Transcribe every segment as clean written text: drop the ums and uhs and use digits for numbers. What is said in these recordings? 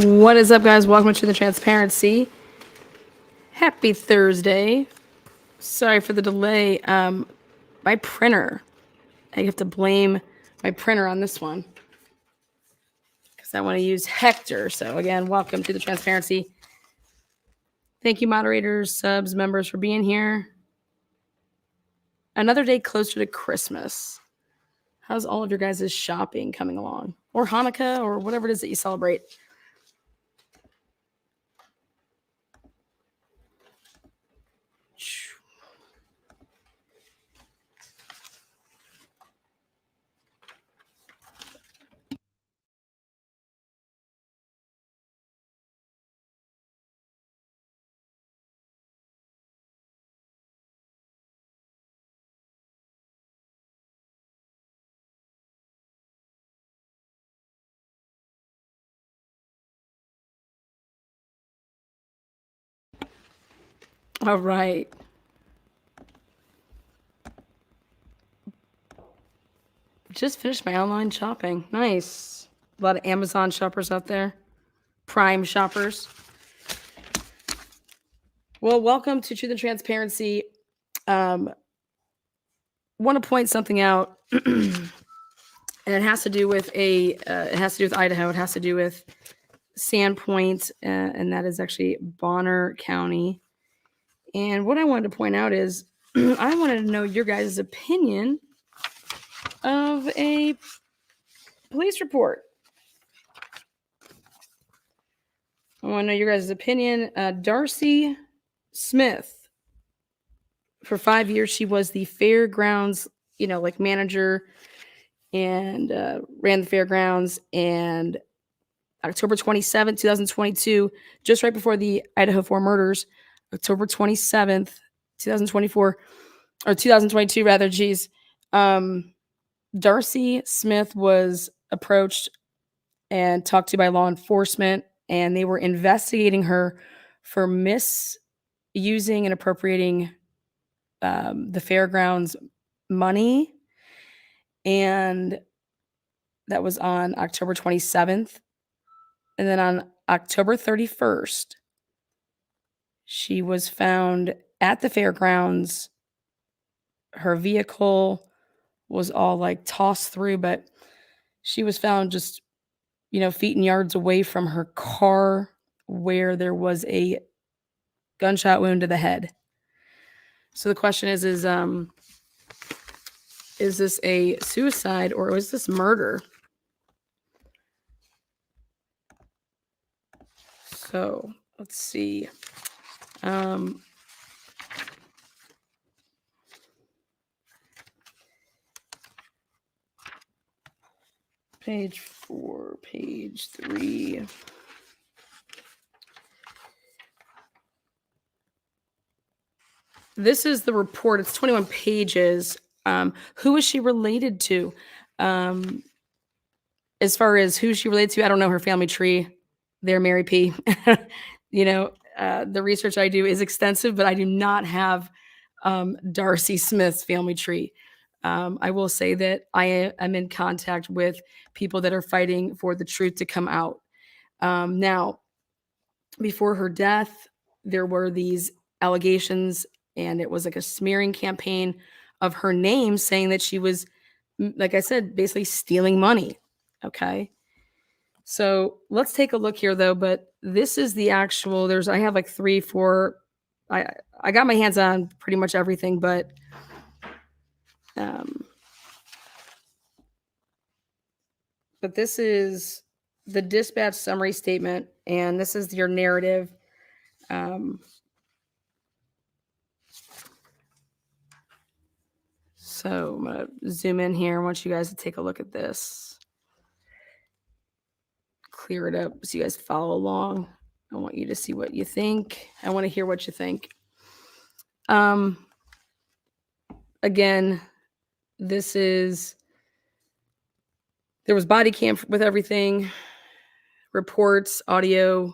What is up, guys? Welcome to the Transparency. Happy Thursday. Sorry for the delay. My printer. I have to blame my printer on this one because I want to use Hector. So again, welcome to the Transparency. Thank you, moderators, subs, members, for being here. Another day closer to Christmas. How's all of your guys' shopping coming along? Or Hanukkah, or whatever it is that you celebrate. All right. Just finished my online shopping. Nice. A lot of Amazon shoppers out there. Prime shoppers. Well, welcome to Truth and Transparency. Want to point something out, and it has to do with Idaho. It has to do with Sandpoint, and that is actually Bonner County. And what I wanted to point out is, I wanted to know your guys' opinion of a police report. I want to know your guys' opinion. Darcey Smith, for 5 years, she was the fairgrounds, manager, and ran the fairgrounds. And October 27th, 2022, just right before the Idaho 4 murders, October 27th, 2024, or 2022, rather, Darcey Smith was approached and talked to by law enforcement, and they were investigating her for misusing and appropriating the fairgrounds money. And that was on October 27th. And then on October 31st, she was found at the fairgrounds. Her vehicle was all like tossed through, but she was found just, feet and yards away from her car, where there was a gunshot wound to the head. So the question is this a suicide or was this murder? So let's see. Page 4, page 3. This is the report. It's 21 pages. Who is she related to? As far as who she related to, I don't know her family tree. They're Mary P. The research I do is extensive, but I do not have Darcey Smith's family tree. I will say that I am in contact with people that are fighting for the truth to come out. Now, before her death, there were these allegations, and it was like a smearing campaign of her name, saying that she was, like I said, basically stealing money. Okay. So let's take a look here, though. But this is the actual, I have like 3, 4, I got my hands on pretty much everything, but this is the dispatch summary statement, and this is your narrative. So I'm going to zoom in here. I want you guys to take a look at this. Clear it up so you guys follow along. I want you to see what you think. I want to hear what you think. Again, there was body cam with everything, reports, audio,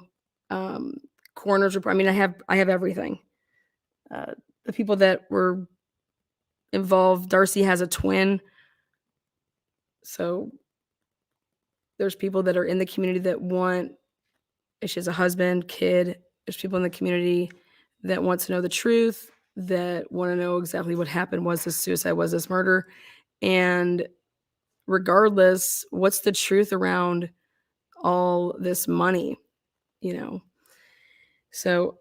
coroner's report. I mean, I have everything. The people that were involved, Darcey has a twin. So there's people that are in the community that want She has a husband, kid. There's people in the community that want to know the truth, that want to know exactly what happened. Was this suicide? Was this murder? And regardless, what's the truth around all this money, you know? So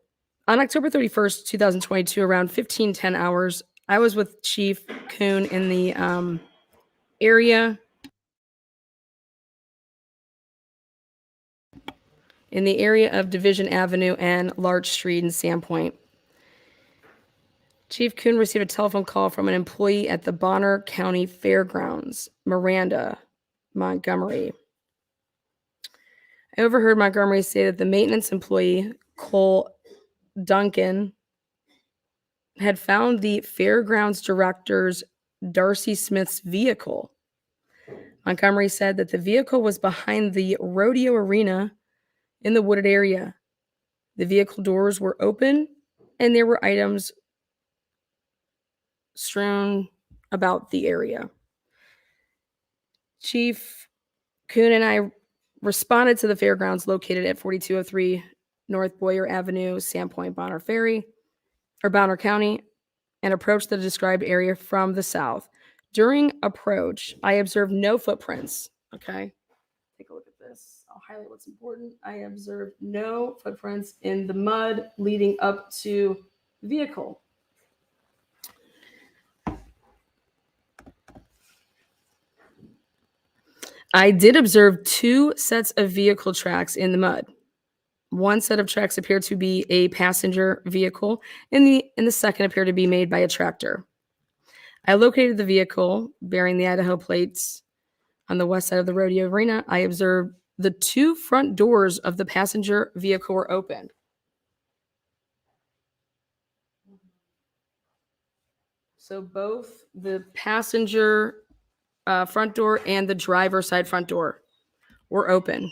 on October 31st, 2022, around 15:10 hours, I was with Chief Kuhn in the area of Division Avenue and Larch Street in Sandpoint. Chief Kuhn received a telephone call from an employee at the Bonner County Fairgrounds, Miranda Montgomery. I overheard Montgomery say that the maintenance employee, Cole Duncan, had found the fairgrounds director's Darcey Smith's vehicle. Montgomery said that the vehicle was behind the rodeo arena in the wooded area. The vehicle doors were open and there were items strewn about the area. Chief Kuhn and I responded to the fairgrounds located at 4203 North Boyer Avenue, Sandpoint, Bonner County, and approached the described area from the south. During approach, I observed no footprints. Okay, take a look at this. I'll highlight what's important. I observed no footprints in the mud leading up to the vehicle. I did observe 2 sets of vehicle tracks in the mud. One set of tracks appeared to be a passenger vehicle, and the second appeared to be made by a tractor. I located the vehicle bearing the Idaho plates on the west side of the rodeo arena. I observed the 2 front doors of the passenger vehicle were open. So both the passenger front door and the driver's side front door were open.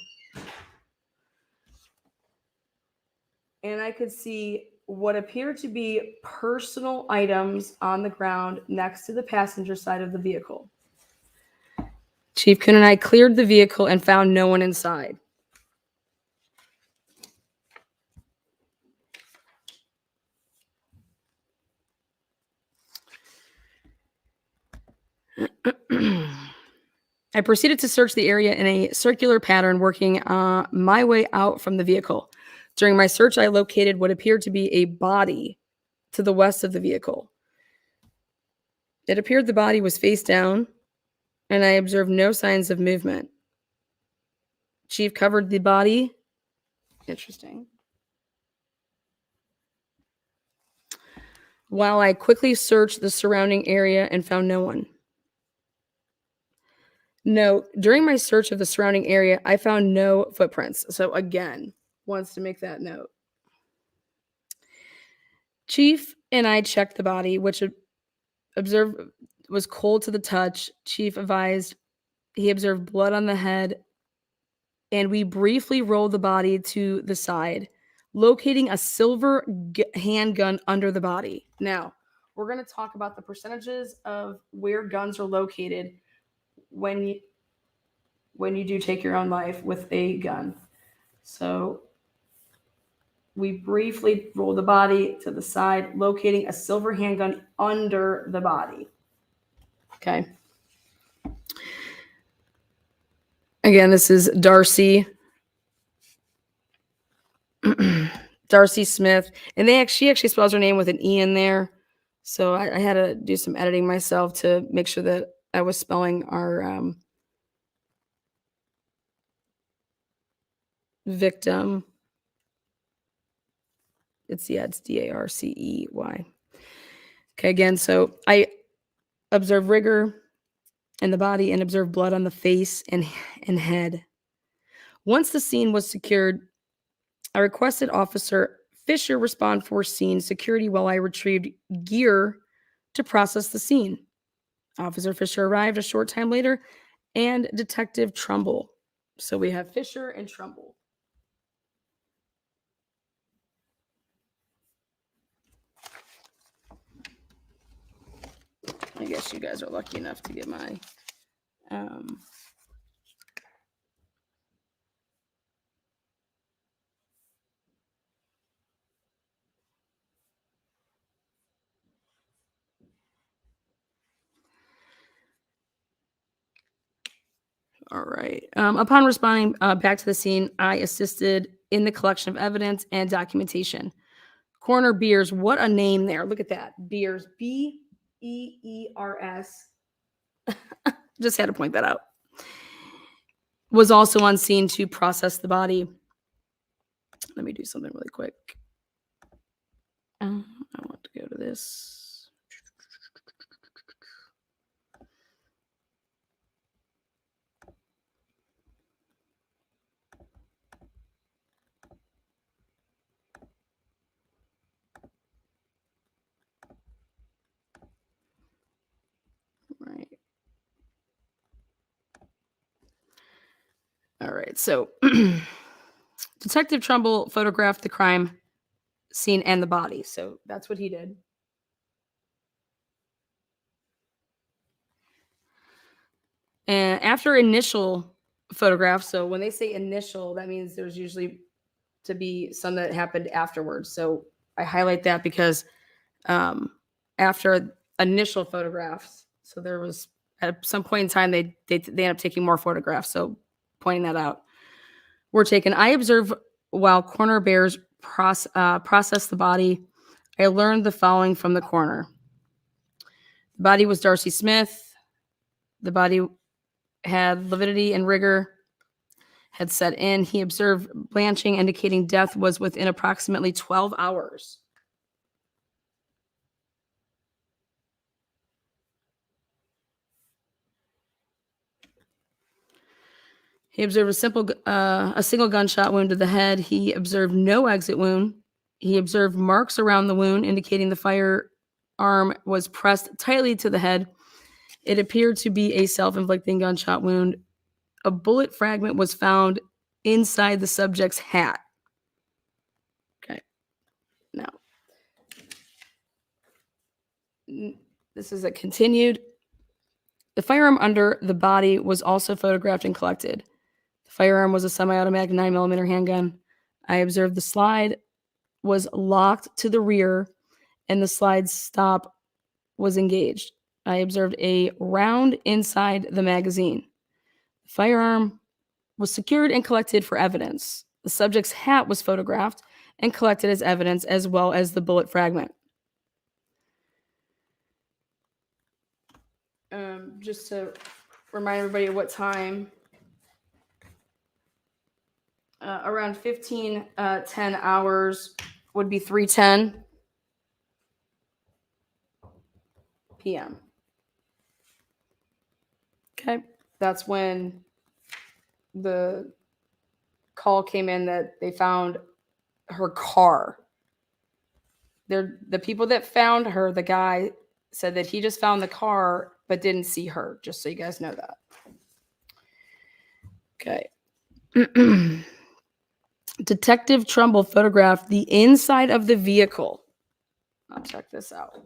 And I could see what appeared to be personal items on the ground next to the passenger side of the vehicle. Chief Kuhn and I cleared the vehicle and found no one inside. I proceeded to search the area in a circular pattern, working my way out from the vehicle. During my search, I located what appeared to be a body to the west of the vehicle. It appeared the body was face down, and I observed no signs of movement. Chief covered the body. Interesting. While I quickly searched the surrounding area and found no one. No, during my search of the surrounding area, I found no footprints. So again, wants to make that note. Chief and I checked the body, which observed was cold to the touch. Chief advised he observed blood on the head, and we briefly rolled the body to the side, locating a silver handgun under the body. Now, we're going to talk about the percentages of where guns are located when you do take your own life with a gun. So we briefly roll the body to the side, locating a silver handgun under the body. Okay. Again, this is Darcey Smith, and she actually spells her name with an E in there. So I had to do some editing myself to make sure that I was spelling our victim. It's Darcey. Okay, again, so I observed rigor in the body and observed blood on the face and head. Once the scene was secured, I requested Officer Fisher respond for scene security while I retrieved gear to process the scene. Officer Fisher arrived a short time later, and Detective Trumbull. So we have Fisher and Trumbull. I guess you guys are lucky enough to get my All right. Upon responding back to the scene, I assisted in the collection of evidence and documentation. Coroner Beers, what a name there. Look at that. Beers, Beers. Just had to point that out. Was also on scene to process the body. Let me do something really quick. I want to go to this. Right. All right. So Detective Trumbull photographed the crime scene and the body. So that's what he did. And after initial photographs, so when they say initial, that means there's usually to be some that happened afterwards. So I highlight that because after initial photographs, so there was at some point in time they end up taking more photographs. So pointing that out, were taken. I observed while coroner Bears processed the body. I learned the following from the coroner. The body was Darcey Smith. The body had lividity and rigor had set in. He observed blanching, indicating death was within approximately 12 hours. He observed a single gunshot wound to the head. He observed no exit wound. He observed marks around the wound, indicating the firearm was pressed tightly to the head. It appeared to be a self-inflicting gunshot wound. A bullet fragment was found inside the subject's hat. Okay. Now, this is a continued. The firearm under the body was also photographed and collected. The firearm was a semi-automatic 9mm handgun. I observed the slide was locked to the rear and the slide stop was engaged. I observed a round inside the magazine. The firearm was secured and collected for evidence. The subject's hat was photographed and collected as evidence, as well as the bullet fragment. Just to remind everybody of what time, around 15:10 hours would be 3:10 p.m. Okay, that's when the call came in that they found her car. The people that found her, the guy said that he just found the car but didn't see her, just so you guys know that. Okay. Detective Trumbull photographed the inside of the vehicle. I'll check this out.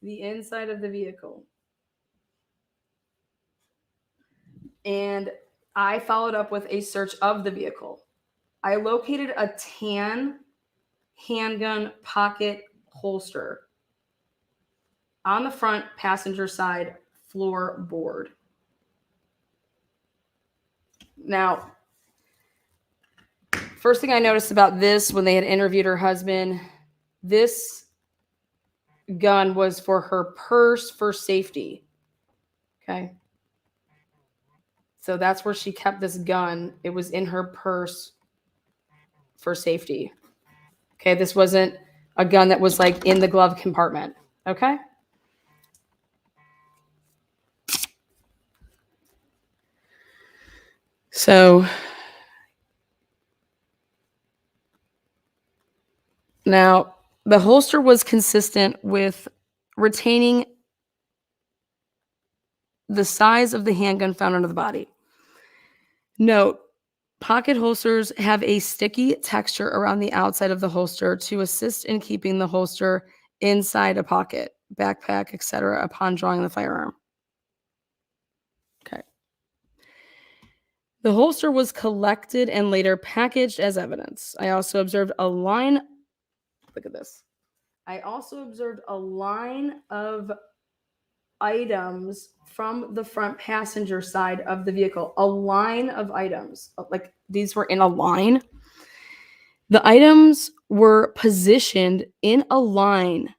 The inside of the vehicle. And I followed up with a search of the vehicle. I located a tan handgun pocket holster on the front passenger side floorboard. Now, first thing I noticed about this when they had interviewed her husband, this gun was for her purse for safety. Okay. So that's where she kept this gun. It was in her purse for safety. Okay. This wasn't a gun that was like in the glove compartment. Okay. So now the holster was consistent with retaining the size of the handgun found under the body. Note, pocket holsters have a sticky texture around the outside of the holster to assist in keeping the holster inside a pocket, backpack, etc. upon drawing the firearm. Okay. The holster was collected and later packaged as evidence. I also observed a line. Look at this. I also observed a line of items from the front passenger side of the vehicle. A line of items. Like these were in a line. The items were positioned in a line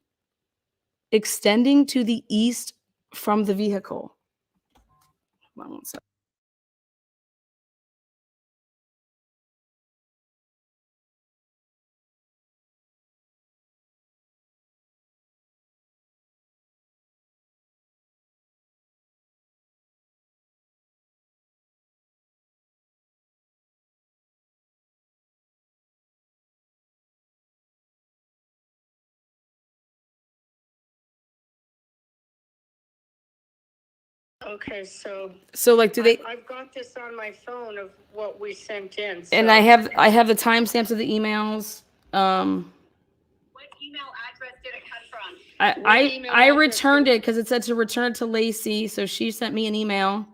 extending to the east from the vehicle. Hold on one second. Okay, so like, do they? I've got this on my phone of what we sent in. And so- I have the timestamps of the emails. What email address did it come from? I returned it because it said to return it to Lacey, so she sent me an email,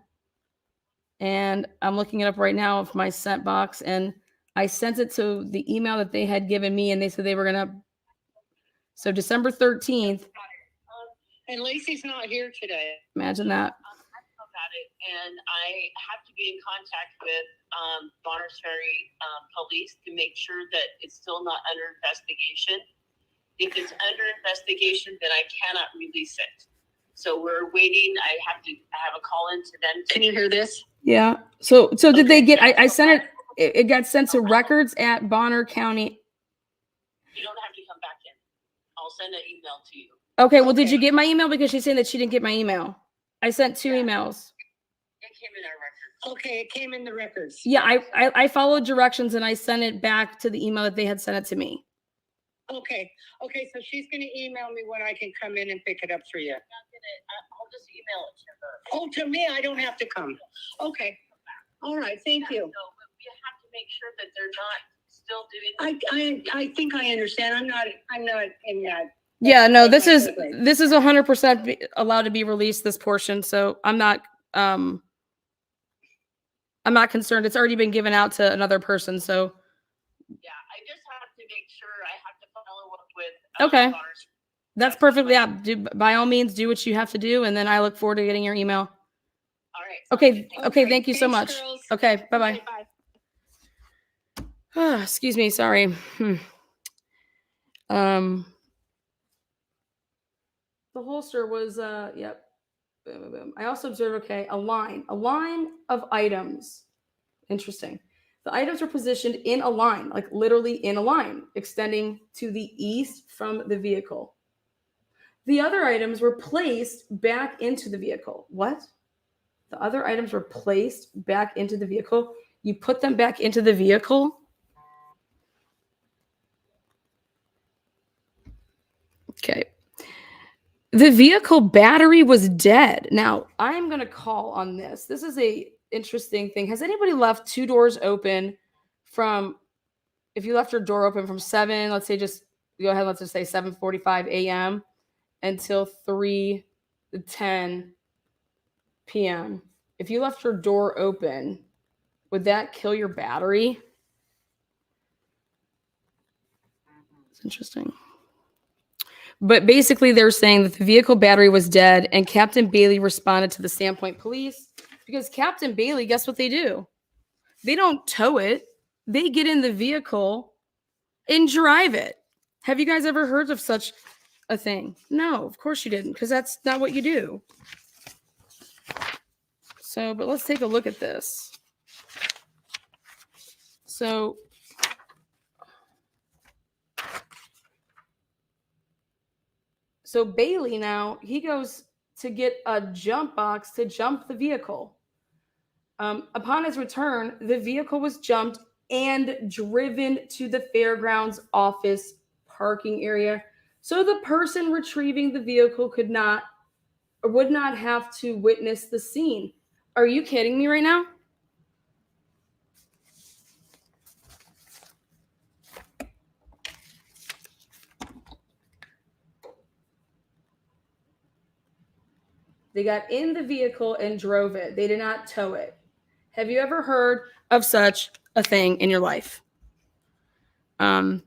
and I'm looking it up right now of my sent box, and I sent it to the email that they had given me, and they said they were gonna. So December 13th. And Lacey's not here today. Imagine that. I know about it, and I have to be in contact with Bonners Ferry police to make sure that it's still not under investigation. If it's under investigation, then I cannot release it. So we're waiting. I have a call in to them. Can you hear this? Yeah. So did they get? I sent it. It got sent to records at Bonner County. You don't have to come back in. I'll send an email to you. Okay. Well, did you get my email? Because she's saying that she didn't get my email. I sent 2 emails. It came in our records. Okay, it came in the records. Yeah, I followed directions and I sent it back to the email that they had sent it to me. Okay, so she's gonna email me when I can come in and pick it up for you. I'll just email it to her. Oh, to me, I don't have to come. Okay, all right, thank you. So we have to make sure that they're not still doing. I think I understand. I'm not in that. Yeah, no, this is 100% allowed to be released, this portion. So I'm not concerned. It's already been given out to another person. So Yeah, I just have to make sure I have to follow up with. Okay. Bonners. that's perfectly, yeah. By all means, do what you have to do. And then I look forward to getting your email. All right. Okay. Okay. Thank you so Thanks, much. girls. Okay. Bye-bye. Okay, bye. Excuse me. Sorry. The holster was, yep. Boom, boom, boom. I also observed, okay, a line of items. Interesting. The items were positioned in a line, like literally in a line, extending to the east from the vehicle. The other items were placed back into the vehicle. What? The other items were placed back into the vehicle? You put them back into the vehicle? Okay. The vehicle battery was dead. Now, I'm going to call on this. This is a interesting thing. Has anybody left 2 doors open from, if you left your door open from 7, let's say just go ahead, let's just say 7:45 a.m. until 3:10 p.m. If you left your door open, would that kill your battery? It's interesting. But basically, they're saying that the vehicle battery was dead, and Captain Bailey responded to the Sandpoint police because Captain Bailey, guess what they do? They don't tow it. They get in the vehicle and drive it. Have you guys ever heard of such a thing? No, of course you didn't, because that's not what you do. So, but let's take a look at this. So, Bailey now, he goes to get a jump box to jump the vehicle. Upon his return, the vehicle was jumped and driven to the fairgrounds office parking area. So the person retrieving the vehicle could not or would not have to witness the scene. Are you kidding me right now? They got in the vehicle and drove it. They did not tow it. Have you ever heard of such a thing in your life? And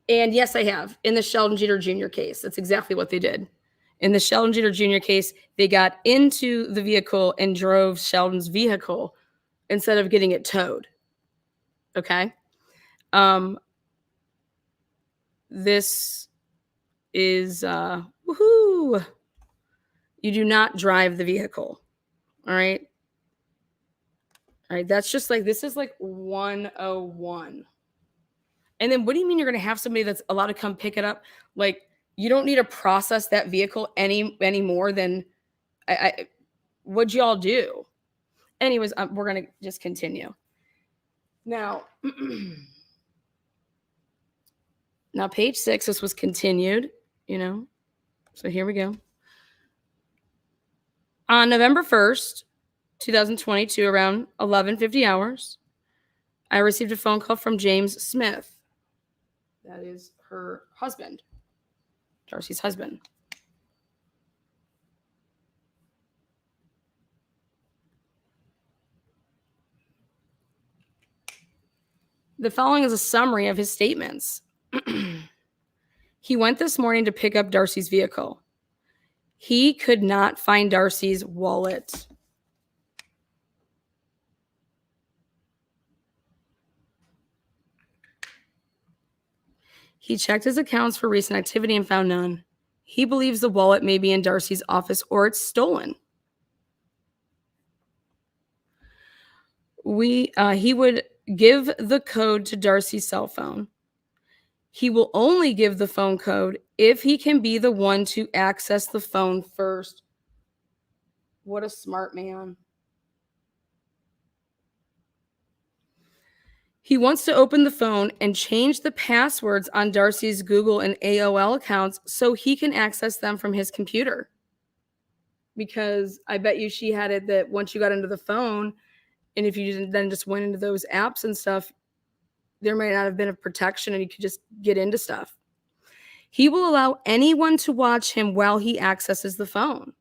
yes, I have. In the Sheldon Jeter Jr. case, that's exactly what they did. In the Sheldon Jeter Jr. case, they got into the vehicle and drove Sheldon's vehicle instead of getting it towed. Okay? This is woohoo. You do not drive the vehicle. All right? All right, that's just like, this is like 101. And then what do you mean you're going to have somebody that's allowed to come pick it up? Like, you don't need to process that vehicle any more than what'd y'all do? Anyways, we're going to just continue. Now, now page 6, this was continued, So here we go. On November 1st, 2022, around 11:50 hours, I received a phone call from James Smith. That is her husband, Darcey's husband. The following is a summary of his statements. He went this morning to pick up Darcey's vehicle. He could not find Darcey's wallet. He checked his accounts for recent activity and found none. He believes the wallet may be in Darcey's office or it's stolen. He would give the code to Darcey's cell phone. He will only give the phone code if he can be the one to access the phone first. What a smart man. He wants to open the phone and change the passwords on Darcey's Google and AOL accounts so he can access them from his computer. Because I bet you she had it that once you got into the phone, and if you then just went into those apps and stuff, there might not have been a protection and you could just get into stuff. He will allow anyone to watch him while he accesses the phone.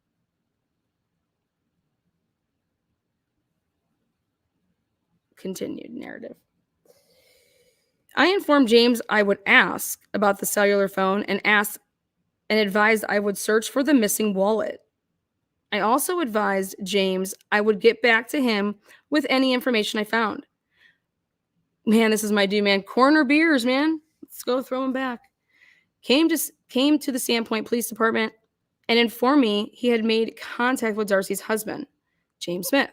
Continued narrative. I informed James I would ask about the cellular phone and advised I would search for the missing wallet. I also advised James I would get back to him with any information I found. Man, this is my dude, man. Coroner Beers, man. Let's go throw him back. Came to the Sandpoint Police Department and informed me he had made contact with Darcey's husband, James Smith.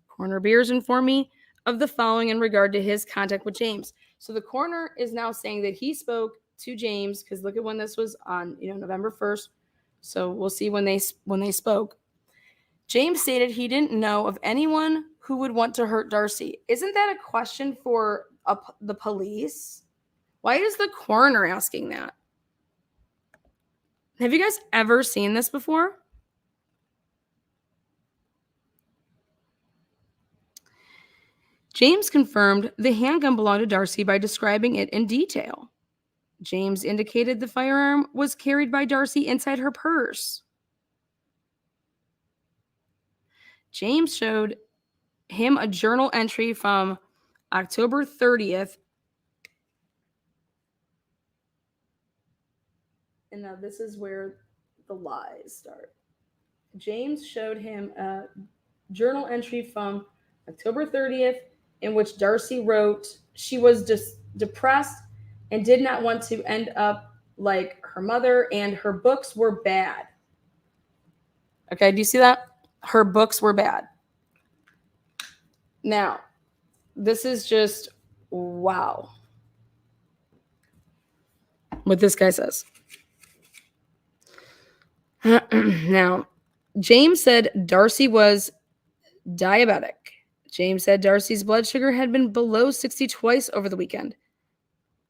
Coroner Beers informed me of the following in regard to his contact with James. So the coroner is now saying that he spoke to James, because look at when this was on, November 1st. So we'll see when they spoke. James stated he didn't know of anyone who would want to hurt Darcey. Isn't that a question for the police? Why is the coroner asking that? Have you guys ever seen this before? James confirmed the handgun belonged to Darcey by describing it in detail. James indicated the firearm was carried by Darcey inside her purse. James showed him a journal entry from October 30th. And now this is where the lies start. James showed him a journal entry from October 30th in which Darcey wrote she was just depressed and did not want to end up like her mother, and her books were bad. Okay, do you see that? Her books were bad. Now, this is just wow. What this guy says. Now, James said Darcey was diabetic. James said Darcey's blood sugar had been below 60 twice over the weekend.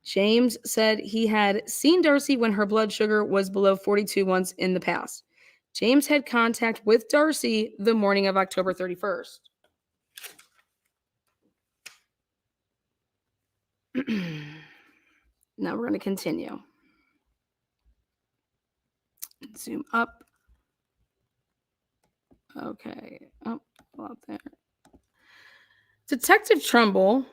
James said he had seen Darcey when her blood sugar was below 42 once in the past. James had contact with Darcey the morning of October 31st. Now we're going to continue. Zoom up. Okay. Oh, out there. Detective Trumbull,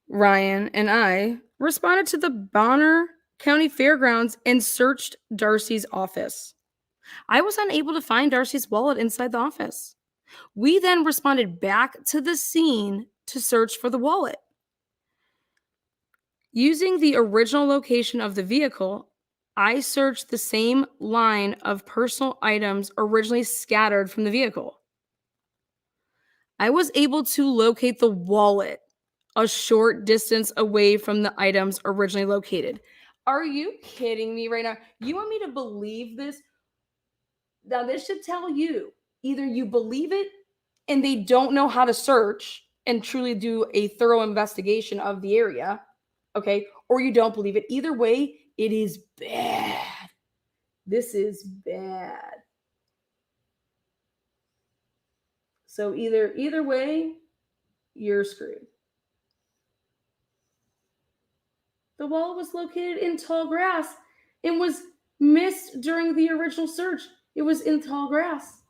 Ryan, and I responded to the Bonner County Fairgrounds and searched Darcey's office. I was unable to find Darcey's wallet inside the office. We then responded back to the scene to search for the wallet. Using the original location of the vehicle, I searched the same line of personal items originally scattered from the vehicle. I was able to locate the wallet a short distance away from the items originally located. Are you kidding me right now? You want me to believe this? Now, this should tell you either you believe it and they don't know how to search and truly do a thorough investigation of the area, okay? Or you don't believe it. Either way, it is bad. This is bad. So either way, you're screwed. The wallet was located in tall grass and was missed during the original search. It was in tall grass.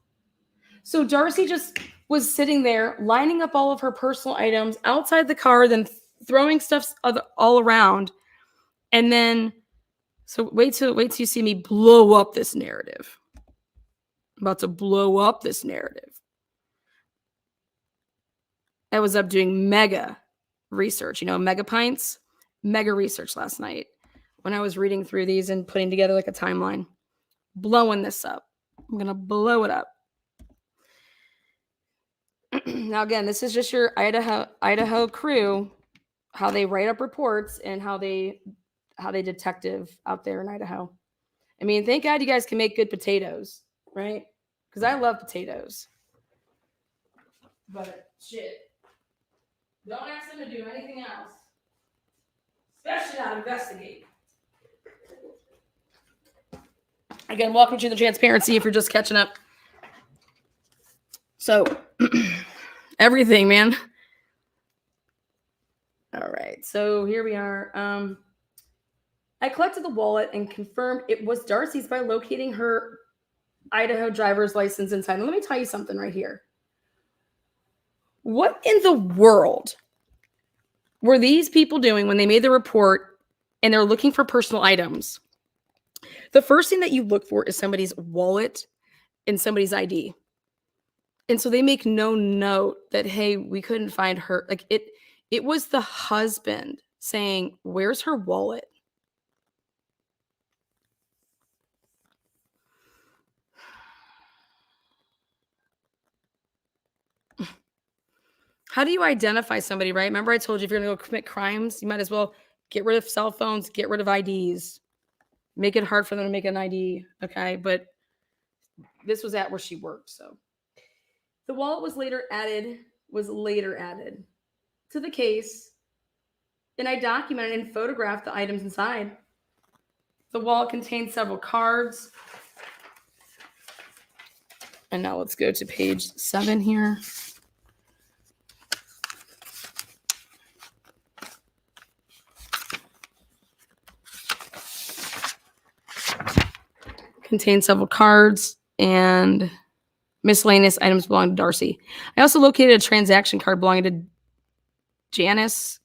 So Darcey just was sitting there lining up all of her personal items outside the car, then throwing stuff all around. And then, so wait till you see me blow up this narrative. I'm about to blow up this narrative. I was up doing mega research, mega pints, mega research last night when I was reading through these and putting together like a timeline, blowing this up. I'm going to blow it up. Now, again, this is just your Idaho crew, how they write up reports and how they detective out there in Idaho. I mean, thank God you guys can make good potatoes, right? Because I love potatoes. But shit, don't ask them to do anything else, especially not investigate. Again, welcome to the transparency if you're just catching up. So, everything, man. All right, so here we are. I collected the wallet and confirmed it was Darcey's by locating her Idaho driver's license inside. Now, let me tell you something right here. What in the world were these people doing when they made the report and they're looking for personal items? The first thing that you look for is somebody's wallet and somebody's ID. And so they make no note that, hey, we couldn't find her. Like it was the husband saying, where's her wallet? How do you identify somebody, right? Remember I told you if you're going to go commit crimes, you might as well get rid of cell phones, get rid of IDs, make it hard for them to make an ID, okay? But this was at where she worked, so. The wallet was later added to the case, and I documented and photographed the items inside. The wallet contained several cards. And now let's go to page 7 here. Contained several cards and miscellaneous items belonging to Darcey. I also located a transaction card belonging to Janice.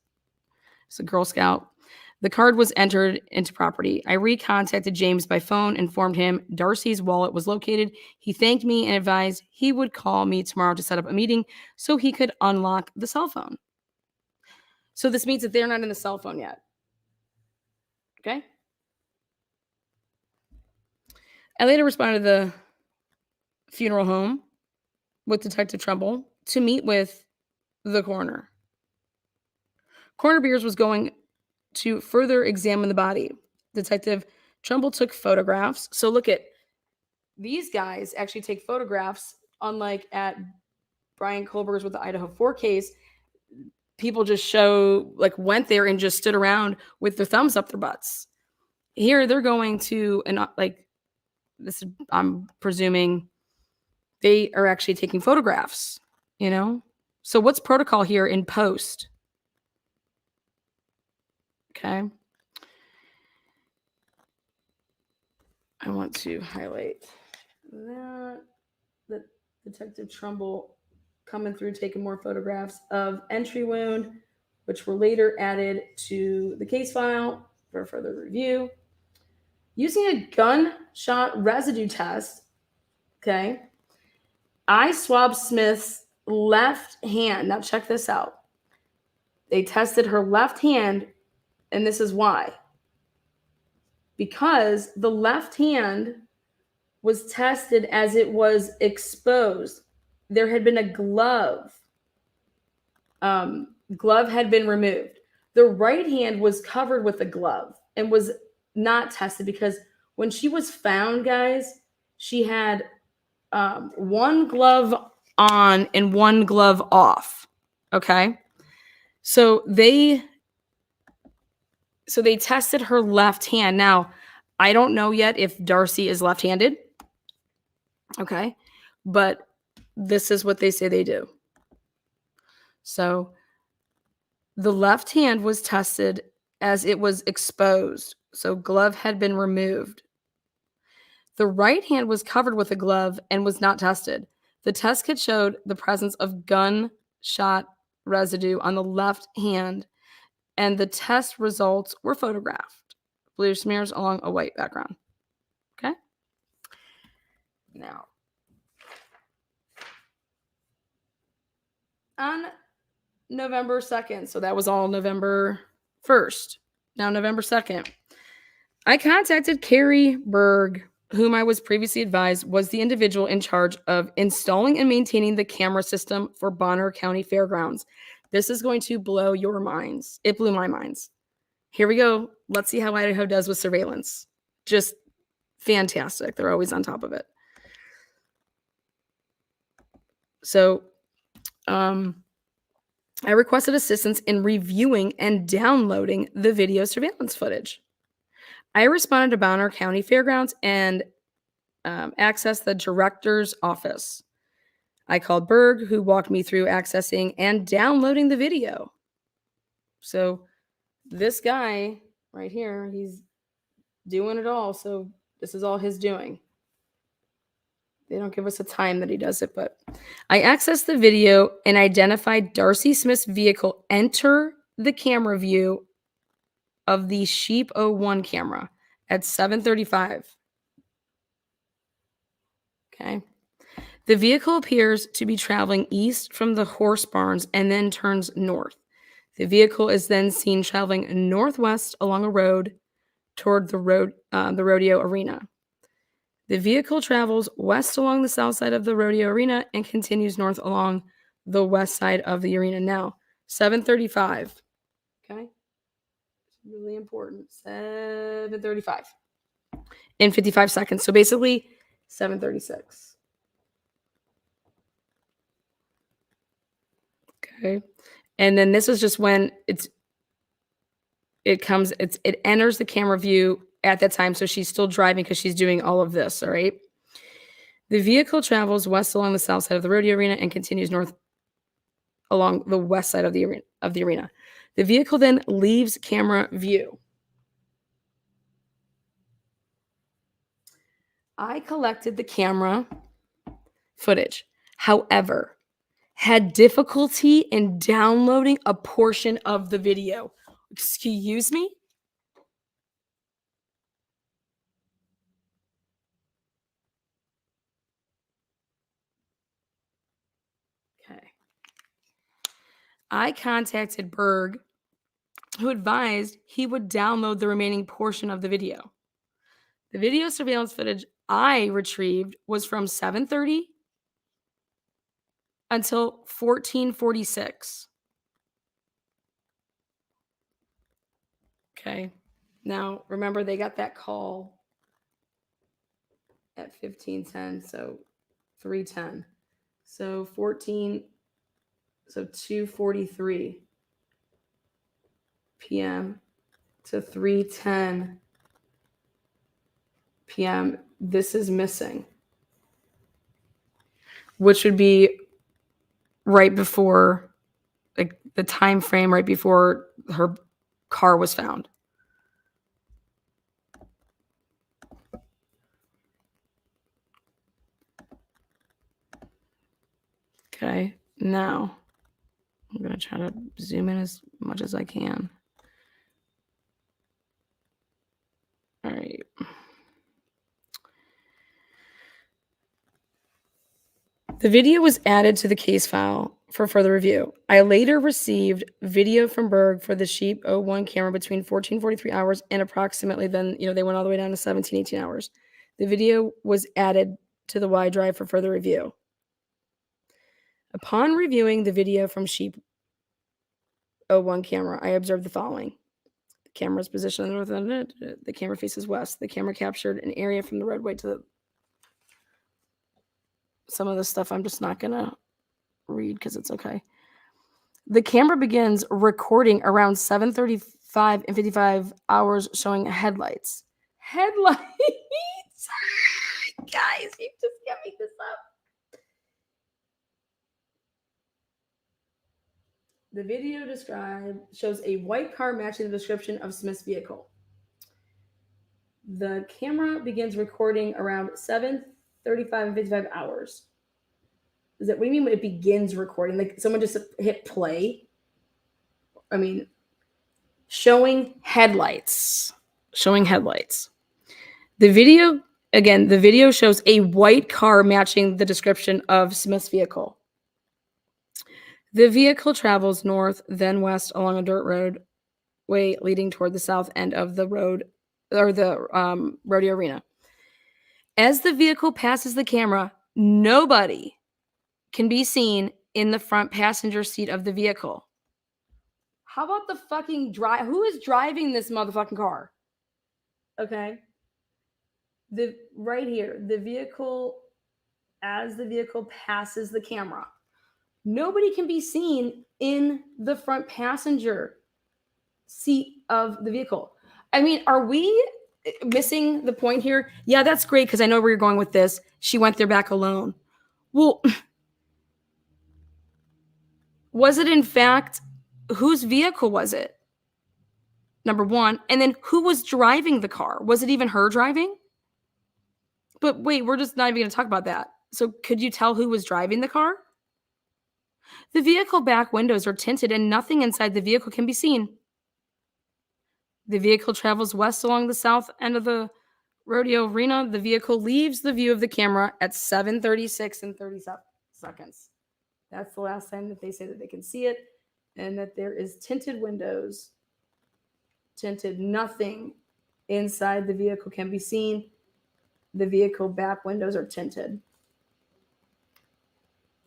It's a Girl Scout. The card was entered into property. I recontacted James by phone, informed him Darcey's wallet was located. He thanked me and advised he would call me tomorrow to set up a meeting so he could unlock the cell phone. So this means that they're not in the cell phone yet. Okay? I later responded to the funeral home with Detective Trumbull to meet with the coroner. Coroner Beers was going to further examine the body. Detective Trumbull took photographs. So look at these guys actually take photographs, unlike at Brian Kohlberg's with the Idaho 4 case. People just went there and just stood around with their thumbs up their butts. Here they're going to, and this, I'm presuming they are actually taking photographs, So what's protocol here in post? Okay. I want to highlight that Detective Trumbull coming through, taking more photographs of entry wound, which were later added to the case file for further review. Using a gunshot residue test, okay, I swabbed Smith's left hand. Now, check this out. They tested her left hand, and this is why. Because the left hand was tested as it was exposed. There had been a glove. Glove had been removed. The right hand was covered with a glove and was not tested because when she was found, guys, she had one glove on and one glove off. Okay. So they tested her left hand. Now, I don't know yet if Darcey is left-handed. Okay. But this is what they say they do. So the left hand was tested as it was exposed. So glove had been removed. The right hand was covered with a glove and was not tested. The test kit showed the presence of gunshot residue on the left hand, and the test results were photographed. Blue smears along a white background. Okay? Now, on November 2nd, so that was all November 1st. Now, November 2nd, I contacted Carrie Berg, whom I was previously advised was the individual in charge of installing and maintaining the camera system for Bonner County Fairgrounds. This is going to blow your minds. It blew my minds. Here we go. Let's see how Idaho does with surveillance. Just fantastic. They're always on top of it. So, I requested assistance in reviewing and downloading the video surveillance footage. I responded to Bonner County Fairgrounds and accessed the director's office. I called Berg, who walked me through accessing and downloading the video. So this guy right here, he's doing it all. So this is all his doing. They don't give us a time that he does it, but I accessed the video and identified Darcey Smith's vehicle enter the camera view of the Sheep 01 camera at 7:35. Okay. The vehicle appears to be traveling east from the horse barns and then turns north. The vehicle is then seen traveling northwest along a road toward the rodeo arena. The vehicle travels west along the south side of the rodeo arena and continues north along the west side of the arena. Now, 7:35. Okay. Really important. 7:35 in 55 seconds. So basically 7:36. Okay. And then this is just when it enters the camera view at that time. So she's still driving because she's doing all of this. All right. The vehicle travels west along the south side of the rodeo arena and continues north along the west side of the arena. The vehicle then leaves camera view. I collected the camera footage. However, had difficulty in downloading a portion of the video. Excuse me? Okay. I contacted Berg, who advised he would download the remaining portion of the video. The video surveillance footage I retrieved was from 7:30 until 14:46. Okay. Now, remember, they got that call at 15:10, so 3:10. So 2:43 p.m. to 3:10 p.m. This is missing, which would be right before, like, the time frame right before her car was found. Okay, now I'm going to try to zoom in as much as I can. All right. The video was added to the case file for further review. I later received video from Berg for the Sheep 01 camera between 14:43 hours and approximately then, they went all the way down to 17-18 hours. The video was added to the Y drive for further review. Upon reviewing the video from Sheep 01 camera, I observed the following. The camera is positioned on the north end. The camera faces west. The camera captured an area from the roadway to the... Some of this stuff I'm just not going to read because it's okay. The camera begins recording around 7:35 and 55 hours showing headlights. Headlights! Guys, you just can't make this up. The video shows a white car matching the description of Smith's vehicle. The camera begins recording around 7:35 and 55 hours. What do you mean when it begins recording? Like someone just hit play? I mean, showing headlights. The video shows a white car matching the description of Smith's vehicle. The vehicle travels north, then west along a dirt roadway leading toward the south end of the road or the rodeo arena. As the vehicle passes the camera, nobody can be seen in the front passenger seat of the vehicle. How about the fucking drive? Who is driving this motherfucking car? Okay. Right here, the vehicle, as the vehicle passes the camera, nobody can be seen in the front passenger seat of the vehicle. I mean, are we missing the point here? Yeah, that's great because I know where you're going with this. She went there back alone. Well, was it in fact, whose vehicle was it? Number one. And then who was driving the car? Was it even her driving? But wait, we're just not even going to talk about that. So could you tell who was driving the car? The vehicle back windows are tinted and nothing inside the vehicle can be seen. The vehicle travels west along the south end of the rodeo arena. The vehicle leaves the view of the camera at 7:36 and 37 seconds. That's the last time that they say that they can see it and that there is tinted windows. Tinted, nothing inside the vehicle can be seen. The vehicle back windows are tinted.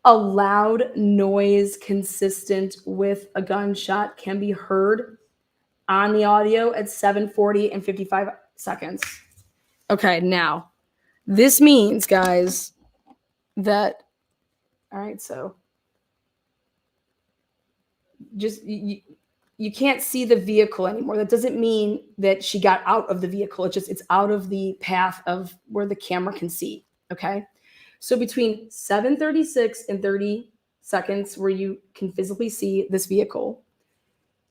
A loud noise consistent with a gunshot can be heard on the audio at 7:40 and 55 seconds. Okay, now, this means, guys, that, all right, so just you can't see the vehicle anymore. That doesn't mean that she got out of the vehicle. It's out of the path of where the camera can see, okay? So between 7:36 and 30 seconds where you can physically see this vehicle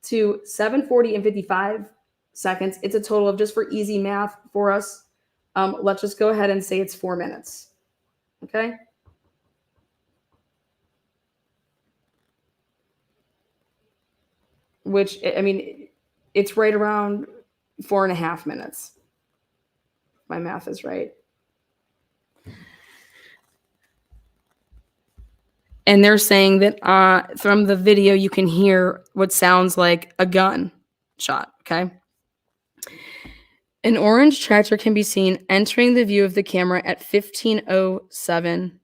to 7:40 and 55 seconds, it's a total of, just for easy math for us, let's just go ahead and say it's 4 minutes, okay? Which, I mean, it's right around 4.5 minutes. My math is right. And they're saying that from the video, you can hear what sounds like a gun shot, okay? An orange tractor can be seen entering the view of the camera at 15:07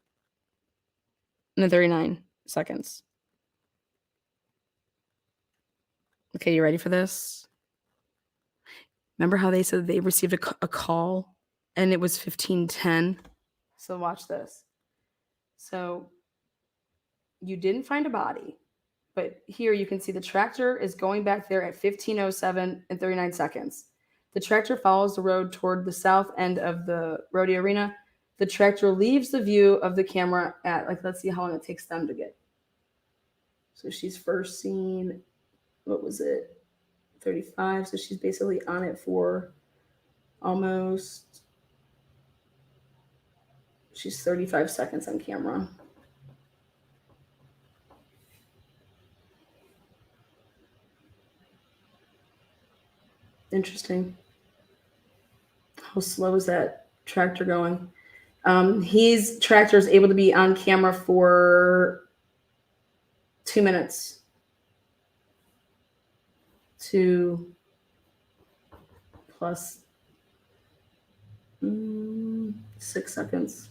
and 39 seconds. Okay, you ready for this? Remember how they said they received a call and it was 15:10? So watch this. So you didn't find a body, but here you can see the tractor is going back there at 15:07 and 39 seconds. The tractor follows the road toward the south end of the rodeo arena. The tractor leaves the view of the camera at, like, let's see how long it takes them to get. So she's first seen, what was it, 35. So she's basically on it for almost, she's 35 seconds on camera. Interesting. How slow is that tractor going? His tractor is able to be on camera for 2 minutes. 2 plus 6 seconds.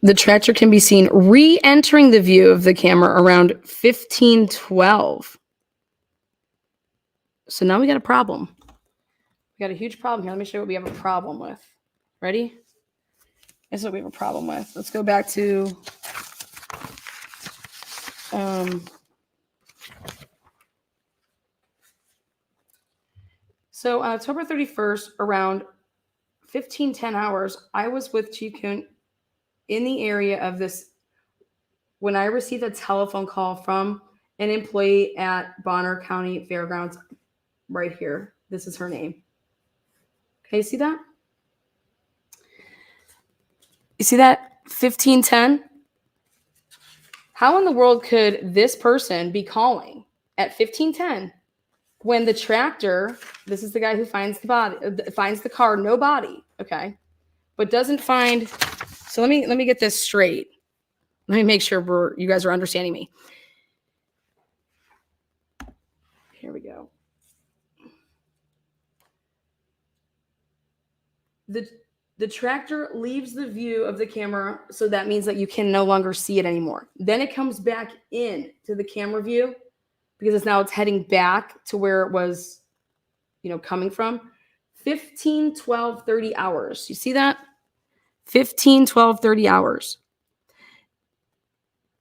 The tractor can be seen re-entering the view of the camera around 15:12. So now we got a problem. We got a huge problem here. Let me show you what we have a problem with. Ready? This is what we have a problem with. Let's go back to so on October 31st, around 15:10 hours, I was with Chief Kuhn in the area of this when I received a telephone call from an employee at Bonner County Fairgrounds right here. This is her name. Okay, see that? You see that? 15:10? How in the world could this person be calling at 15:10 when the tractor, this is the guy who finds the body, finds the car, no body, okay, but doesn't find. So let me get this straight. Let me make sure you guys are understanding me. Here we go. The tractor leaves the view of the camera, so that means that you can no longer see it anymore. Then it comes back in to the camera view because it's heading back to where it was, coming from. 15, 12, 30 hours. You see that? 15, 12, 30 hours.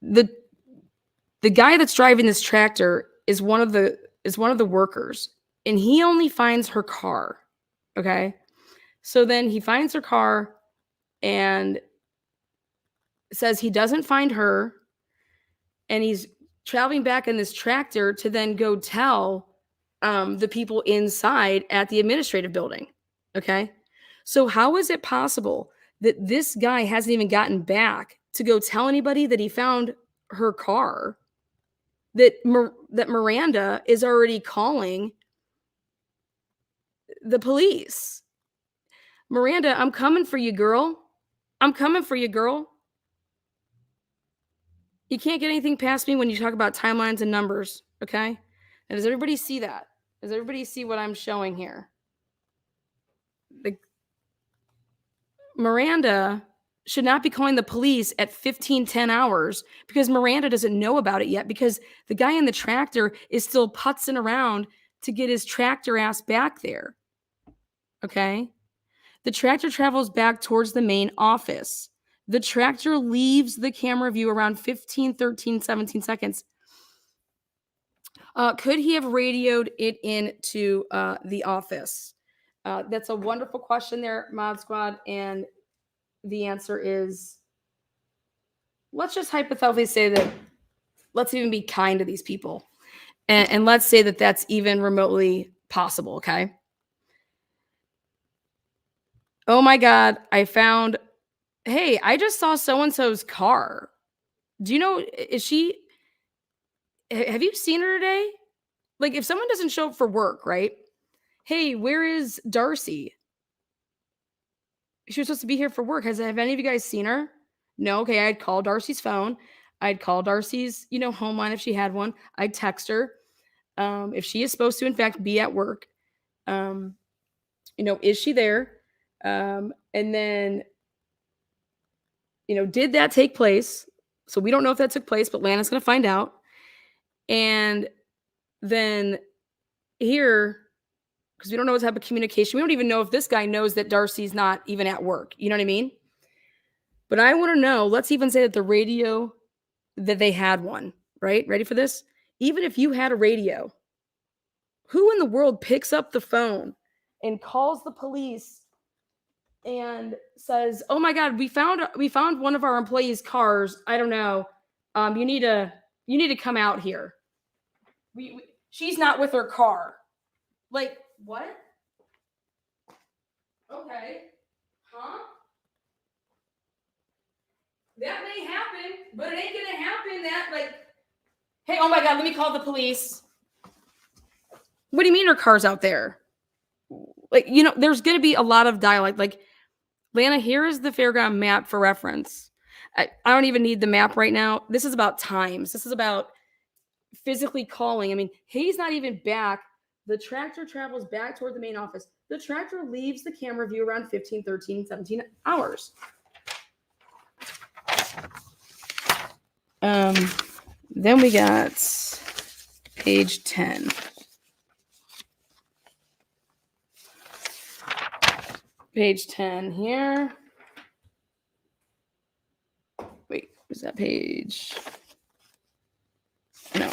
The guy that's driving this tractor is one of the workers, and he only finds her car. Okay? So then he finds her car and says he doesn't find her, and he's traveling back in this tractor to then go tell the people inside at the administrative building. Okay? So how is it possible that this guy hasn't even gotten back to go tell anybody that he found her car, that Miranda is already calling the police? Miranda, I'm coming for you, girl. I'm coming for you, girl. You can't get anything past me when you talk about timelines and numbers, okay? And does everybody see that? Does everybody see what I'm showing here? Miranda should not be calling the police at 15:10 hours because Miranda doesn't know about it yet, because the guy in the tractor is still putzing around to get his tractor ass back there. Okay? The tractor travels back towards the main office. The tractor leaves the camera view around 15, 13, 17 seconds. Could he have radioed it into the office? That's a wonderful question there, Mod Squad. And the answer is, let's just hypothetically say that, let's even be kind to these people. And let's say that that's even remotely possible, okay? Oh my God, I found, hey, I just saw so-and-so's car. Do you know, have you seen her today? Like, if someone doesn't show up for work, right? Hey, where is Darcey? She was supposed to be here for work. Have any of you guys seen her? No? Okay, I'd call Darcey's phone. I'd call Darcey's, home line if she had one. I'd text her. If she is supposed to, in fact, be at work, is she there? And then, did that take place? So we don't know if that took place, but Lana's going to find out. And then here, because we don't know what type of communication, we don't even know if this guy knows that Darcey's not even at work. You know what I mean? But I want to know, let's even say that the radio, that they had one, right? Ready for this? Even if you had a radio, who in the world picks up the phone and calls the police and says, "Oh my God, we found one of our employees' cars. I don't know. You need to come out here. She's not with her car." Like, what? Okay. Huh? That may happen, but it ain't gonna happen that, like, hey, oh my God, let me call the police. What do you mean her car's out there? like, there's going to be a lot of dialogue. Like, Lana, here is the fairground map for reference. I don't even need the map right now. This is about times. This is about physically calling. I mean, he's not even back. The tractor travels back toward the main office. The tractor leaves the camera view around 15, 13, 17 hours. Then we got page 10. Page 10 here. Wait, is that page? No.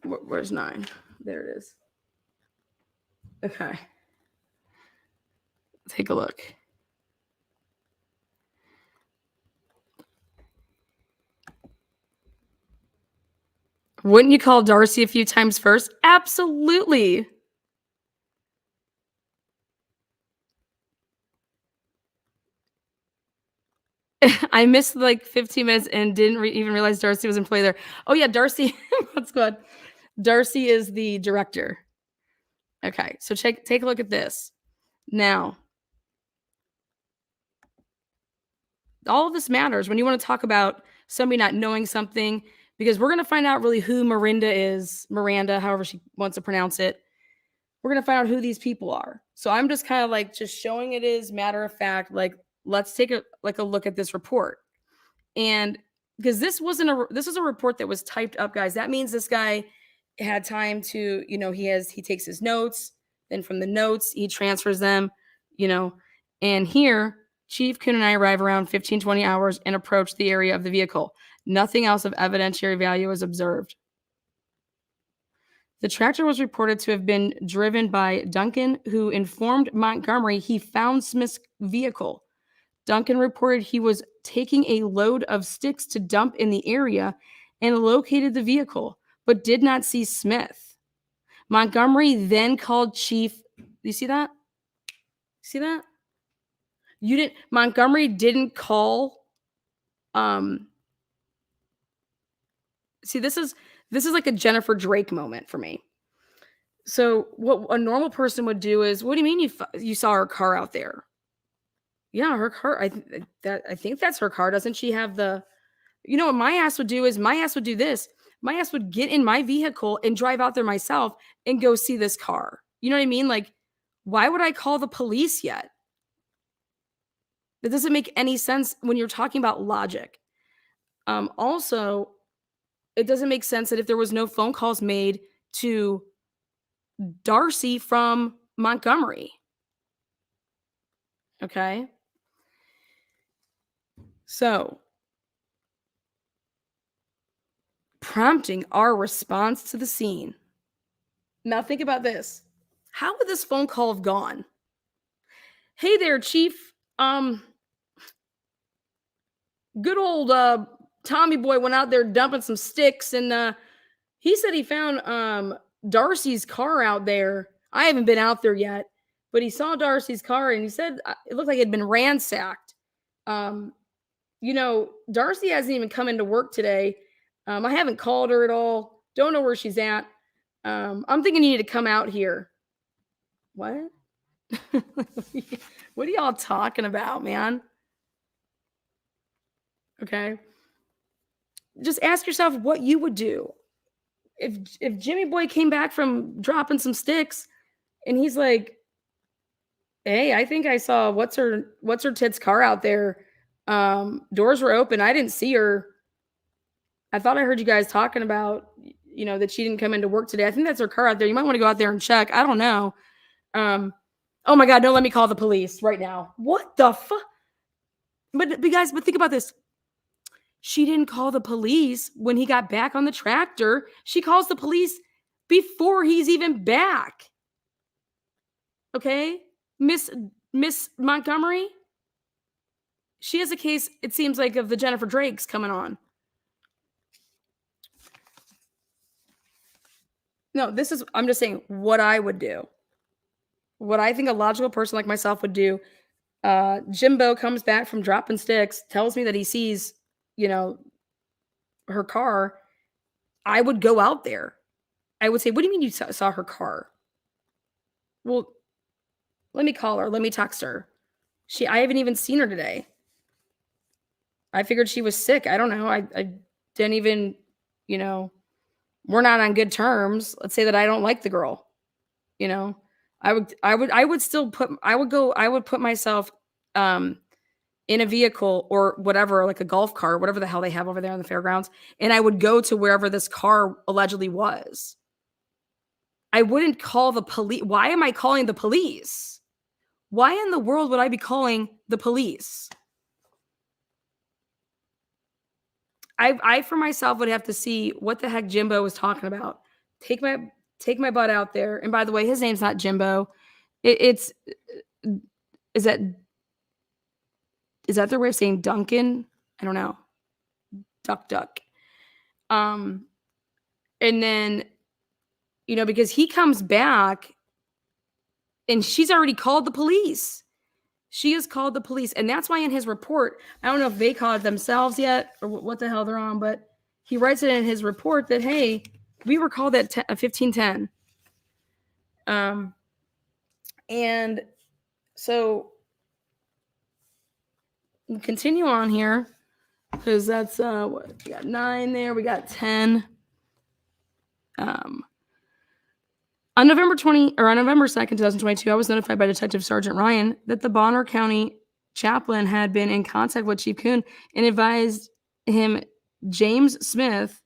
Where's 9? There it is. Okay. Take a look. Wouldn't you call Darcey a few times first? Absolutely. I missed like 15 minutes and didn't even realize Darcey was in play there. Oh yeah, Darcey. That's good. Darcey is the director. Okay, so take a look at this. Now, all of this matters when you want to talk about somebody not knowing something, because we're going to find out really who Miranda, however she wants to pronounce it. We're going to find out who these people are. So I'm just kind of like just showing it as matter of fact, like, let's take a look at this report. And because this was a report that was typed up, guys. That means this guy had time to, he takes his notes, then from the notes, he transfers them, and here Chief Kuhn and I arrive around 15, 20 hours and approach the area of the vehicle. Nothing else of evidentiary value was observed. The tractor was reported to have been driven by Duncan, who informed Montgomery he found Smith's vehicle. Duncan reported he was taking a load of sticks to dump in the area and located the vehicle, but did not see Smith. Montgomery then called Chief. You see that? See that? Montgomery didn't call. See, this is like a Jennifer Drake moment for me. So what a normal person would do is, what do you mean you saw her car out there? Yeah, her car. I think that's her car. Doesn't she have the? What my ass would do is my ass would do this. My ass would get in my vehicle and drive out there myself and go see this car. You know what I mean? Like, why would I call the police yet? That doesn't make any sense when you're talking about logic. Also, it doesn't make sense that if there was no phone calls made to Darcey from Montgomery. Okay. So, prompting our response to the scene. Now think about this. How would this phone call have gone? Hey there, Chief. Good old Tommy boy went out there dumping some sticks, and he said he found Darcey's car out there. I haven't been out there yet, but he saw Darcey's car and he said it looked like it had been ransacked. Darcey hasn't even come into work today. I haven't called her at all. Don't know where she's at. I'm thinking you need to come out here. What? What are y'all talking about, man? Okay. Just ask yourself what you would do. If Jimmy Boy came back from dropping some sticks and he's like, hey, I think I saw what's her tits car out there. Doors were open. I didn't see her. I thought I heard you guys talking about, that she didn't come into work today. I think that's her car out there. You might want to go out there and check. I don't know. Oh my God, no, let me call the police right now. What the fuck? But guys, think about this. She didn't call the police when he got back on the tractor. She calls the police before he's even back. Okay? Miss Montgomery? She has a case, it seems like, of the Jennifer Drakes coming on. No, I'm just saying what I would do. What I think a logical person like myself would do. Jimbo comes back from dropping sticks, tells me that he sees, her car. I would go out there. I would say, what do you mean you saw her car? Well, let me call her. Let me text her. I haven't even seen her today. I figured she was sick. I don't know. I didn't even, we're not on good terms. Let's say that I don't like the girl. I would put myself in a vehicle or whatever, like a golf cart, whatever the hell they have over there on the fairgrounds, and I would go to wherever this car allegedly was. I wouldn't call the police. Why am I calling the police? Why in the world would I be calling the police? I for myself would have to see what the heck Jimbo was talking about. Take my butt out there. And by the way, his name's not Jimbo. Is that their way of saying Duncan? I don't know. Duck. And then, because he comes back and she's already called the police. She has called the police. And that's why in his report, I don't know if they called it themselves yet or what the hell they're on, but he writes it in his report that, hey, we were called at 1510. And so we'll continue on here because that's what we got 9 there, we got 10. On November 2nd, 2022, I was notified by Detective Sergeant Ryan that the Bonner County chaplain had been in contact with Chief Kuhn and advised him James Smith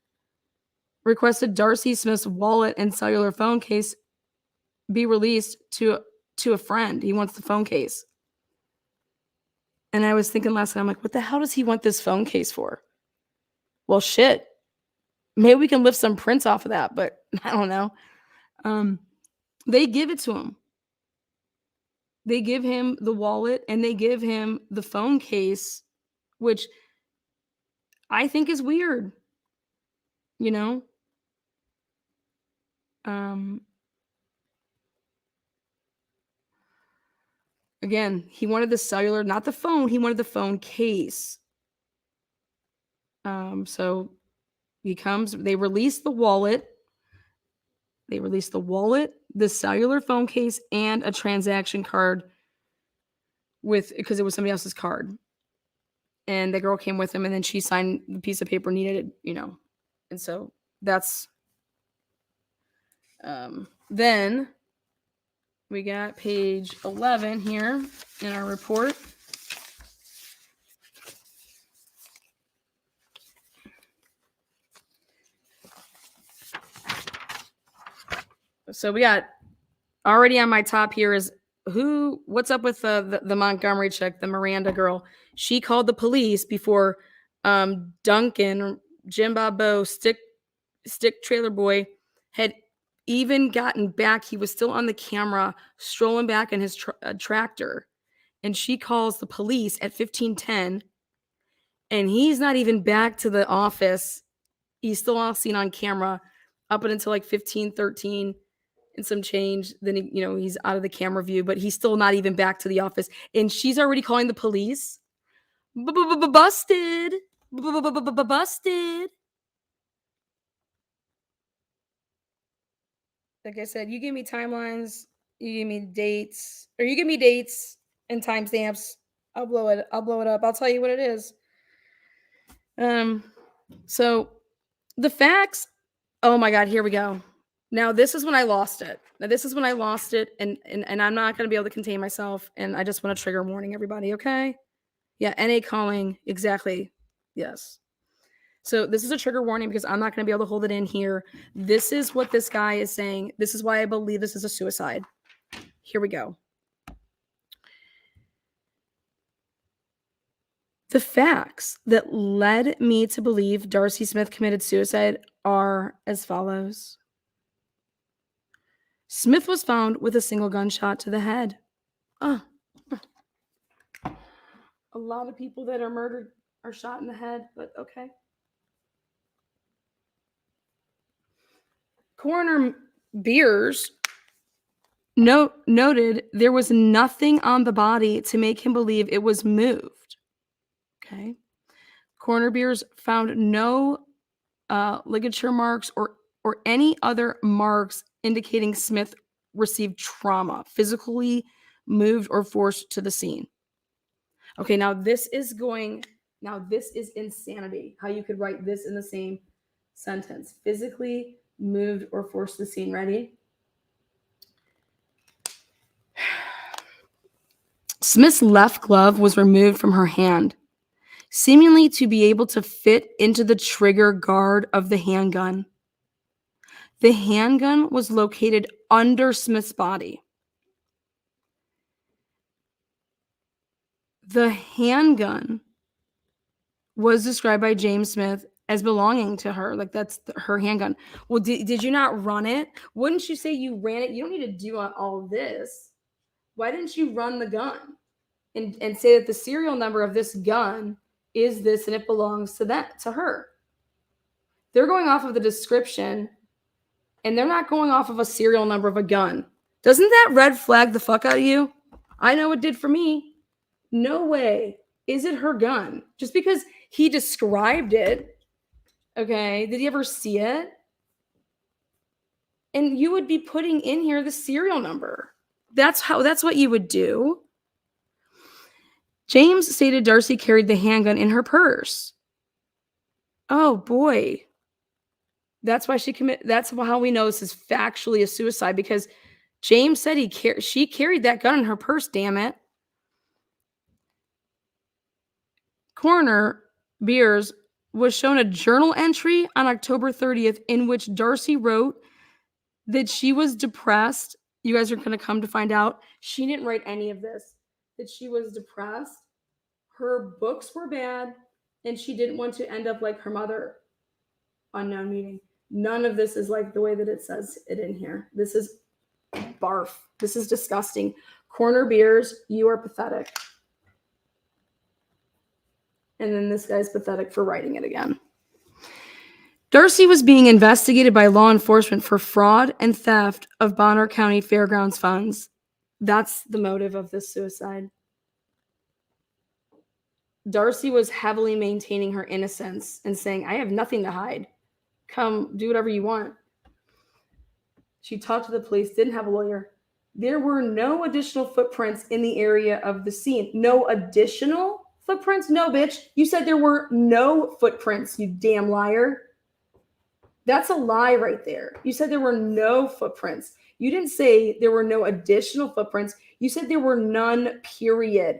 requested Darcey Smith's wallet and cellular phone case be released to a friend. He wants the phone case. And I was thinking last night, I'm like, what the hell does he want this phone case for? Well, shit. Maybe we can lift some prints off of that, but I don't know. They give it to him. They give him the wallet and they give him the phone case, which I think is weird. Again, he wanted the cellular, not the phone. He wanted the phone case. So he comes, they release the wallet. The cellular phone case, and a transaction card because it was somebody else's card. And the girl came with him and then she signed the piece of paper needed, And so that's, then we got page 11 here in our report. So we got already on my top here is what's up with the Montgomery chick, the Miranda girl. She called the police before Duncan, Jim Bobo, Stick Trailer Boy had even gotten back. He was still on the camera strolling back in his tractor. And she calls the police at 1510. And he's not even back to the office. He's still all seen on camera up until like 1513 and some change. Then he's out of the camera view, but he's still not even back to the office. And she's already calling the police. Busted. Busted. Like I said, you give me timelines, you give me dates, and timestamps. I'll blow it up. I'll tell you what it is. So the facts. Oh my God, here we go. Now this is when I lost it. And I'm not going to be able to contain myself. And I just want to trigger warning everybody. Okay. Yeah. NA calling. Exactly. Yes. So this is a trigger warning because I'm not going to be able to hold it in here. This is what this guy is saying. This is why I believe this is a suicide. Here we go. The facts that led me to believe Darcey Smith committed suicide are as follows. Smith was found with a single gunshot to the head. A lot of people that are murdered are shot in the head, but okay. Coroner Beers noted there was nothing on the body to make him believe it was moved. Okay. Coroner Beers found no ligature marks or any other marks indicating Smith received trauma, physically moved or forced to the scene. Okay, now this is insanity. How you could write this in the same sentence. Physically moved or forced to the scene. Ready? Smith's left glove was removed from her hand, seemingly to be able to fit into the trigger guard of the handgun. The handgun was located under Smith's body. The handgun was described by James Smith as belonging to her. Like, that's her handgun. Well, did you not run it? Wouldn't you say you ran it? You don't need to do all this. Why didn't you run the gun and say that the serial number of this gun is this and it belongs to her? They're going off of the description and they're not going off of a serial number of a gun. Doesn't that red flag the fuck out of you? I know it did for me. No way is it her gun. Just because he described it, okay, did he ever see it? And you would be putting in here the serial number. That's what you would do. James stated Darcey carried the handgun in her purse. Oh boy. That's how we know this is factually a suicide, because James said she carried that gun in her purse, damn it. Coroner Beers was shown a journal entry on October 30th in which Darcey wrote that she was depressed. You guys are going to come to find out she didn't write any of this. That she was depressed, her books were bad, and she didn't want to end up like her mother. Unknown meaning. None of this is like the way that it says it in here. This is barf. This is disgusting. Coroner Beers, you are pathetic. And then this guy's pathetic for writing it again. Darcey was being investigated by law enforcement for fraud and theft of Bonner County Fairgrounds funds. That's the motive of this suicide. Darcey was heavily maintaining her innocence and saying, I have nothing to hide. Come, do whatever you want. She talked to the police, didn't have a lawyer. There were no additional footprints in the area of the scene. No additional footprints? No, bitch. You said there were no footprints, you damn liar. That's a lie right there. You said there were no footprints. You didn't say there were no additional footprints. You said there were none, period.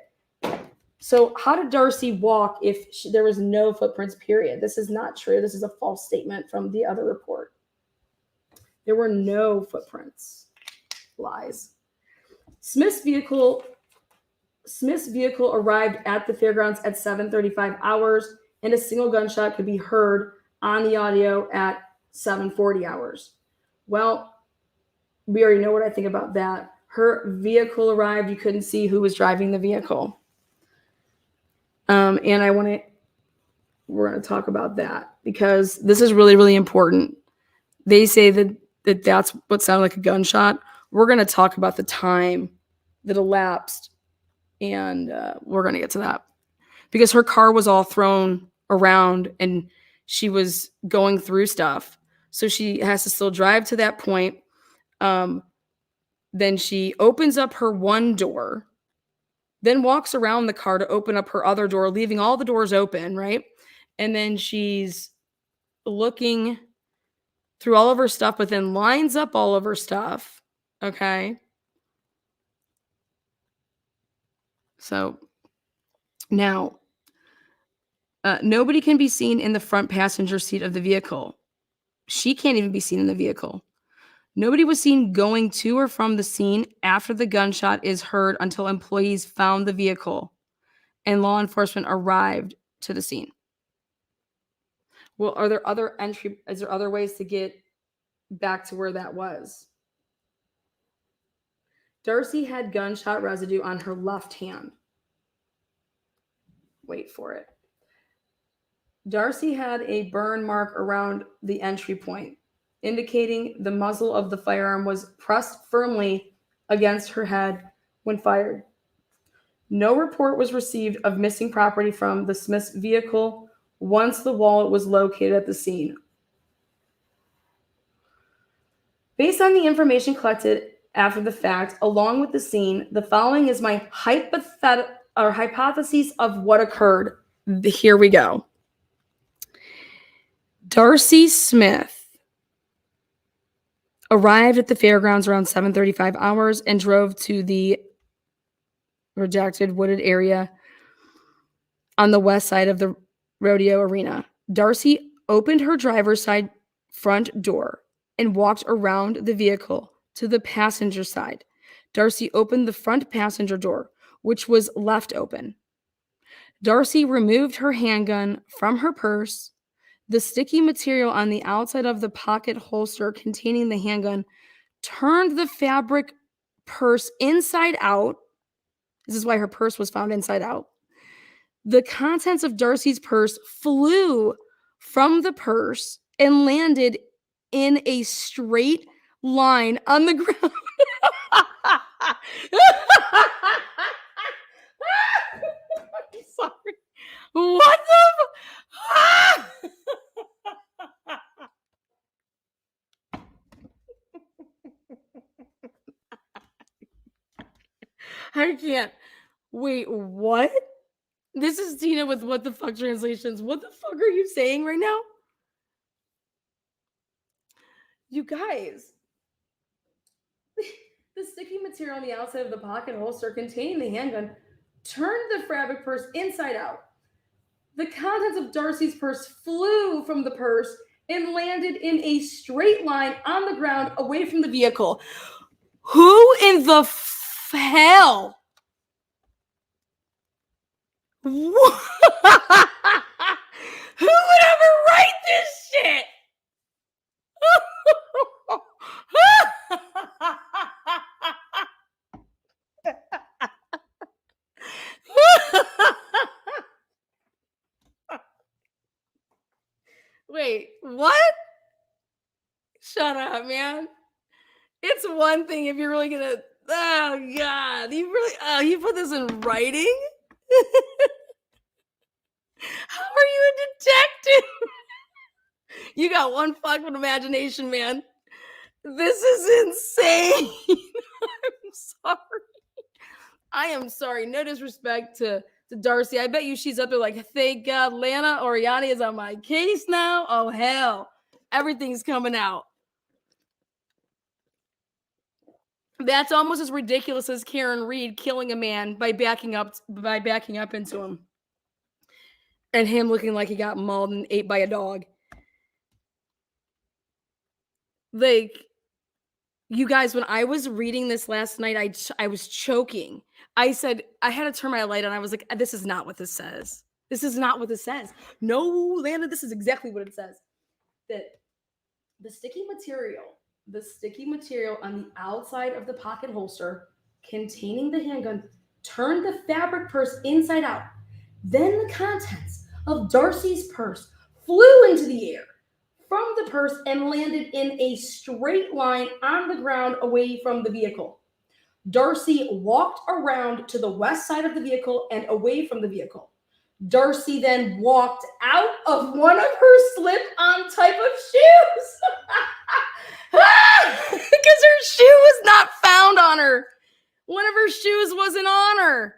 So how did Darcey walk if there was no footprints, period? This is not true. This is a false statement from the other report. There were no footprints. Lies. Smith's vehicle arrived at the fairgrounds at 7:35 hours, and a single gunshot could be heard on the audio at 7:40 hours. Well, we already know what I think about that. Her vehicle arrived. You couldn't see who was driving the vehicle. And we're going to talk about that because this is really, really important. They say that that's what sounded like a gunshot. We're going to talk about the time that elapsed, and we're going to get to that because her car was all thrown around and she was going through stuff. So she has to still drive to that point. Then she opens up her one door, then walks around the car to open up her other door, leaving all the doors open, right? And then she's looking through all of her stuff, but then lines up all of her stuff, okay? So now, nobody can be seen in the front passenger seat of the vehicle. She can't even be seen in the vehicle. Nobody was seen going to or from the scene after the gunshot is heard until employees found the vehicle and law enforcement arrived to the scene. Well, is there other ways to get back to where that was? Darcey had gunshot residue on her left hand. Wait for it. Darcey had a burn mark around the entry point, indicating the muzzle of the firearm was pressed firmly against her head when fired. No report was received of missing property from the Smith's vehicle once the wallet was located at the scene. Based on the information collected after the fact, along with the scene. The following is my hypotheses of what occurred. Here we go. Darcey Smith arrived at the fairgrounds around 7:35 hours and drove to the redacted wooded area on the west side of the rodeo arena. Darcey opened her driver's side front door and walked around the vehicle to the passenger side. Darcey opened the front passenger door, which was left open. Darcey removed her handgun from her purse. The sticky material on the outside of the pocket holster containing the handgun turned the fabric purse inside out. This is why her purse was found inside out. The contents of Darcey's purse flew from the purse and landed in a straight line on the ground. I'm sorry. What the? I can't. Wait, what? This is Tina with What the Fuck Translations. What the fuck are you saying right now? You guys. The sticky material on the outside of the pocket holster containing the handgun turned the fabric purse inside out. The contents of Darcey's purse flew from the purse and landed in a straight line on the ground away from the vehicle. Who in the hell? Who would ever write this shit? Wait, what? Shut up, man. It's one thing if you're really gonna. Oh God, you put this in writing? How are you a detective? You got one fucking imagination, man. This is insane. I'm sorry. I am sorry. No disrespect to Darcey. I bet you she's up there like, thank God Lana Oriani is on my case now. Oh, hell. Everything's coming out. That's almost as ridiculous as Karen Reed killing a man by backing up into him. And him looking like he got mauled and ate by a dog. Like, you guys, when I was reading this last night, I was choking. I said, I had to turn my light on. I was like, this is not what this says. This is not what this says. No, Lana, this is exactly what it says. That the sticky material on the outside of the pocket holster containing the handgun turned the fabric purse inside out. Then the contents of Darcey's purse flew into the air from the purse and landed in a straight line on the ground away from the vehicle. Darcey walked around to the west side of the vehicle and away from the vehicle. Darcey then walked out of one of her slip-on type of shoes. Because her shoe was not found on her. One of her shoes wasn't on her.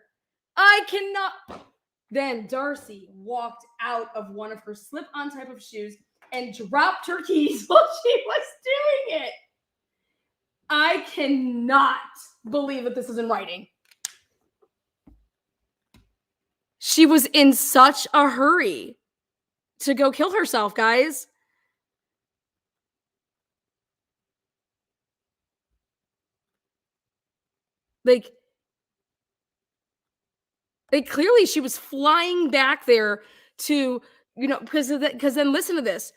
I cannot. Then Darcey walked out of one of her slip-on type of shoes and dropped her keys while she was doing it. I cannot believe that this is in writing. She was in such a hurry to go kill herself, guys. Like clearly she was flying back there to, because then listen to this.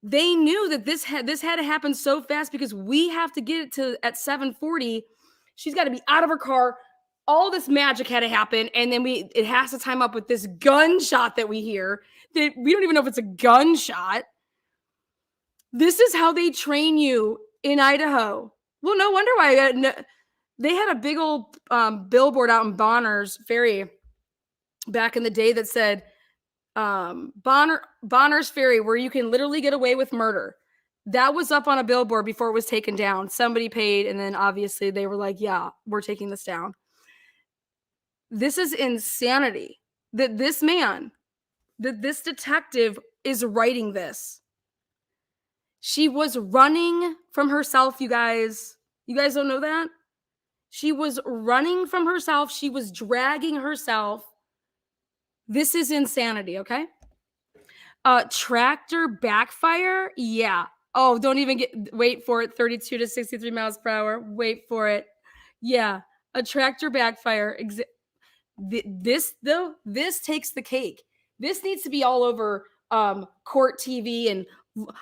They knew that this had to happen so fast because we have to get it to at 7:40. She's got to be out of her car. All this magic had to happen, and then it has to time up with this gunshot that we hear. That we don't even know if it's a gunshot. This is how they train you in Idaho. Well, no wonder why they had a big old billboard out in Bonner's Ferry back in the day that said Bonner's Ferry, where you can literally get away with murder. That was up on a billboard before it was taken down. Somebody paid, and then obviously they were like, yeah, we're taking this down. This is insanity that this man, that this detective is writing this. She was running from herself, you guys. You guys don't know that? She was running from herself. She was dragging herself. This is insanity, okay? Tractor backfire? Yeah. Oh, don't even wait for it. 32 to 63 miles per hour. Wait for it. Yeah. A tractor backfire. This takes the cake. This needs to be all over court TV, and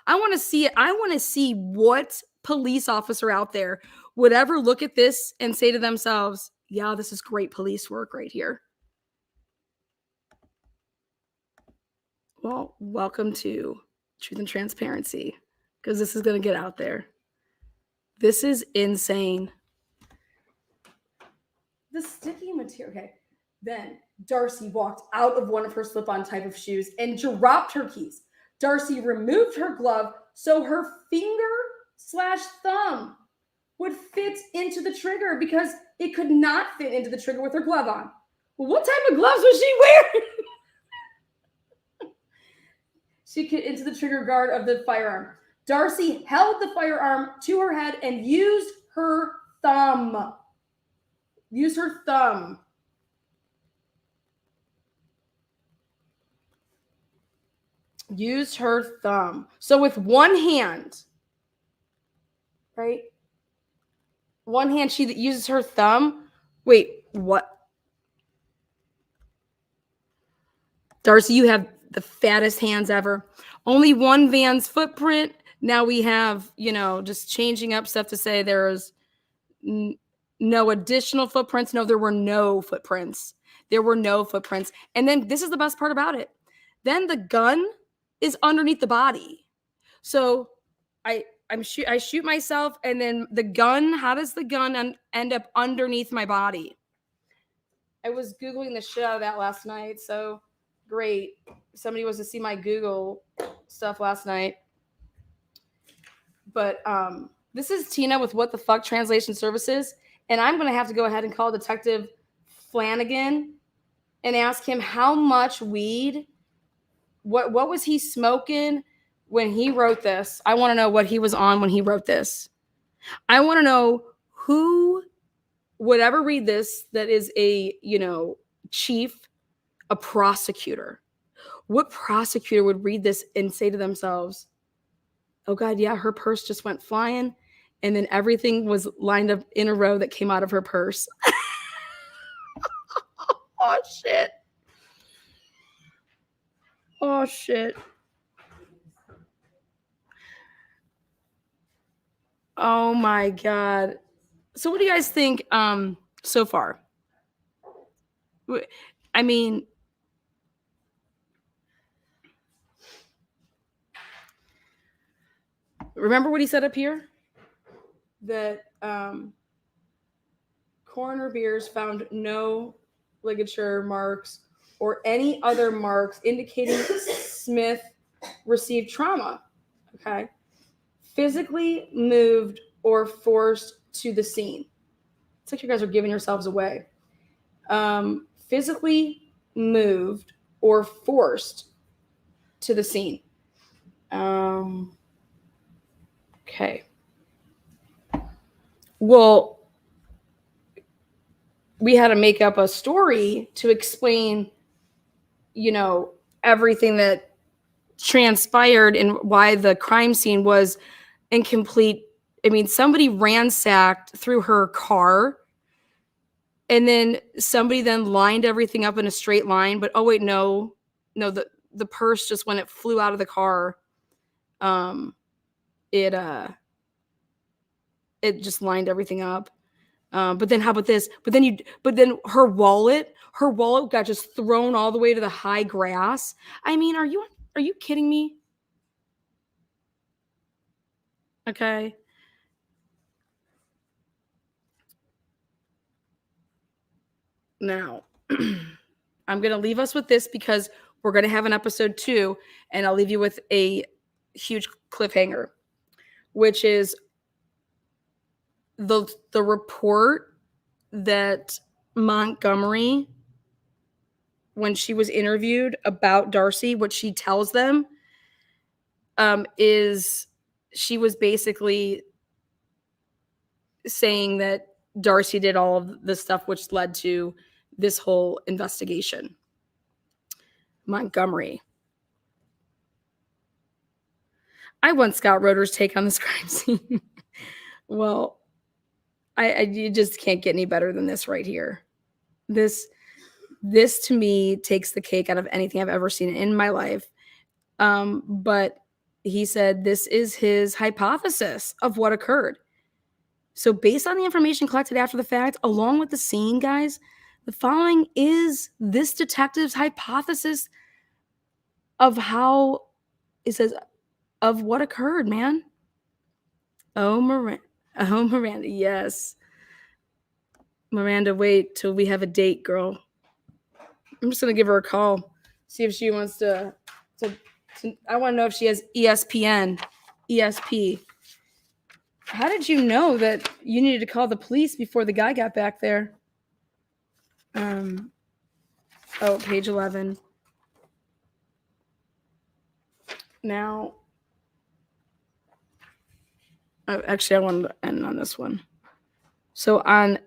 I want to see it. I want to see what police officer out there would ever look at this and say to themselves, yeah, this is great police work right here. Well, welcome to Truth and Transparency, because this is going to get out there. This is insane. The sticky material. Okay. Then Darcey walked out of one of her slip-on type of shoes and dropped her keys. Darcey removed her glove so her finger/thumb would fit into the trigger because it could not fit into the trigger with her glove on. Well, what type of gloves was she wearing? She could into the trigger guard of the firearm. Darcey held the firearm to her head and used her thumb. Used her thumb. Used her thumb. So with one hand, right? One hand, she uses her thumb. Wait, what? Darcey, you have the fattest hands ever. Only one van's footprint. Now we have, just changing up stuff to say there's no additional footprints. No, there were no footprints. There were no footprints. And then this is the best part about it. Then the gun is underneath the body. So I shoot myself, and then the gun, how does the gun end up underneath my body? I was Googling the shit out of that last night. So great. Somebody was to see my Google stuff last night. But this is Tina with What the Fuck Translation Services. And I'm going to have to go ahead and call Detective Flanagan and ask him how much weed, what was he smoking when he wrote this. I want to know what he was on when he wrote this. I want to know who would ever read this that is a, chief, a prosecutor. What prosecutor would read this and say to themselves, oh God, yeah, her purse just went flying, and then everything was lined up in a row that came out of her purse. Oh, shit. Oh, shit. Oh, my God. So what do you guys think so far? I mean, remember what he said up here? That coroner Beers found no ligature marks or any other marks indicating Smith received trauma. Okay. Physically moved or forced to the scene. It's like you guys are giving yourselves away. Physically moved or forced to the scene. Okay. Well, we had to make up a story to explain, everything that transpired and why the crime scene was incomplete. I mean, somebody ransacked through her car, and then somebody then lined everything up in a straight line. But oh wait, no, the purse, just when it flew out of the car, it just lined everything up. But then how about this? But then her wallet got just thrown all the way to the high grass. I mean, are you kidding me? Okay. Now, I'm going to leave us with this because we're going to have an episode 2, and I'll leave you with a huge cliffhanger. which is the report that Montgomery, when she was interviewed about Darcey, what she tells them is she was basically saying that Darcey did all of the stuff which led to this whole investigation. Montgomery. I want Scott Roeder's take on this crime scene. Well, you just can't get any better than this right here. This to me takes the cake out of anything I've ever seen in my life. But he said this is his hypothesis of what occurred. So based on the information collected after the fact, along with the scene, guys, the following is this detective's hypothesis of how, it says, of what occurred, man. Oh, Miranda, yes. Miranda, wait till we have a date, girl. I'm just going to give her a call, see if she wants to I want to know if she has ESP. How did you know that you needed to call the police before the guy got back there? Oh, page 11. Now, actually, I wanted to end on this one. So on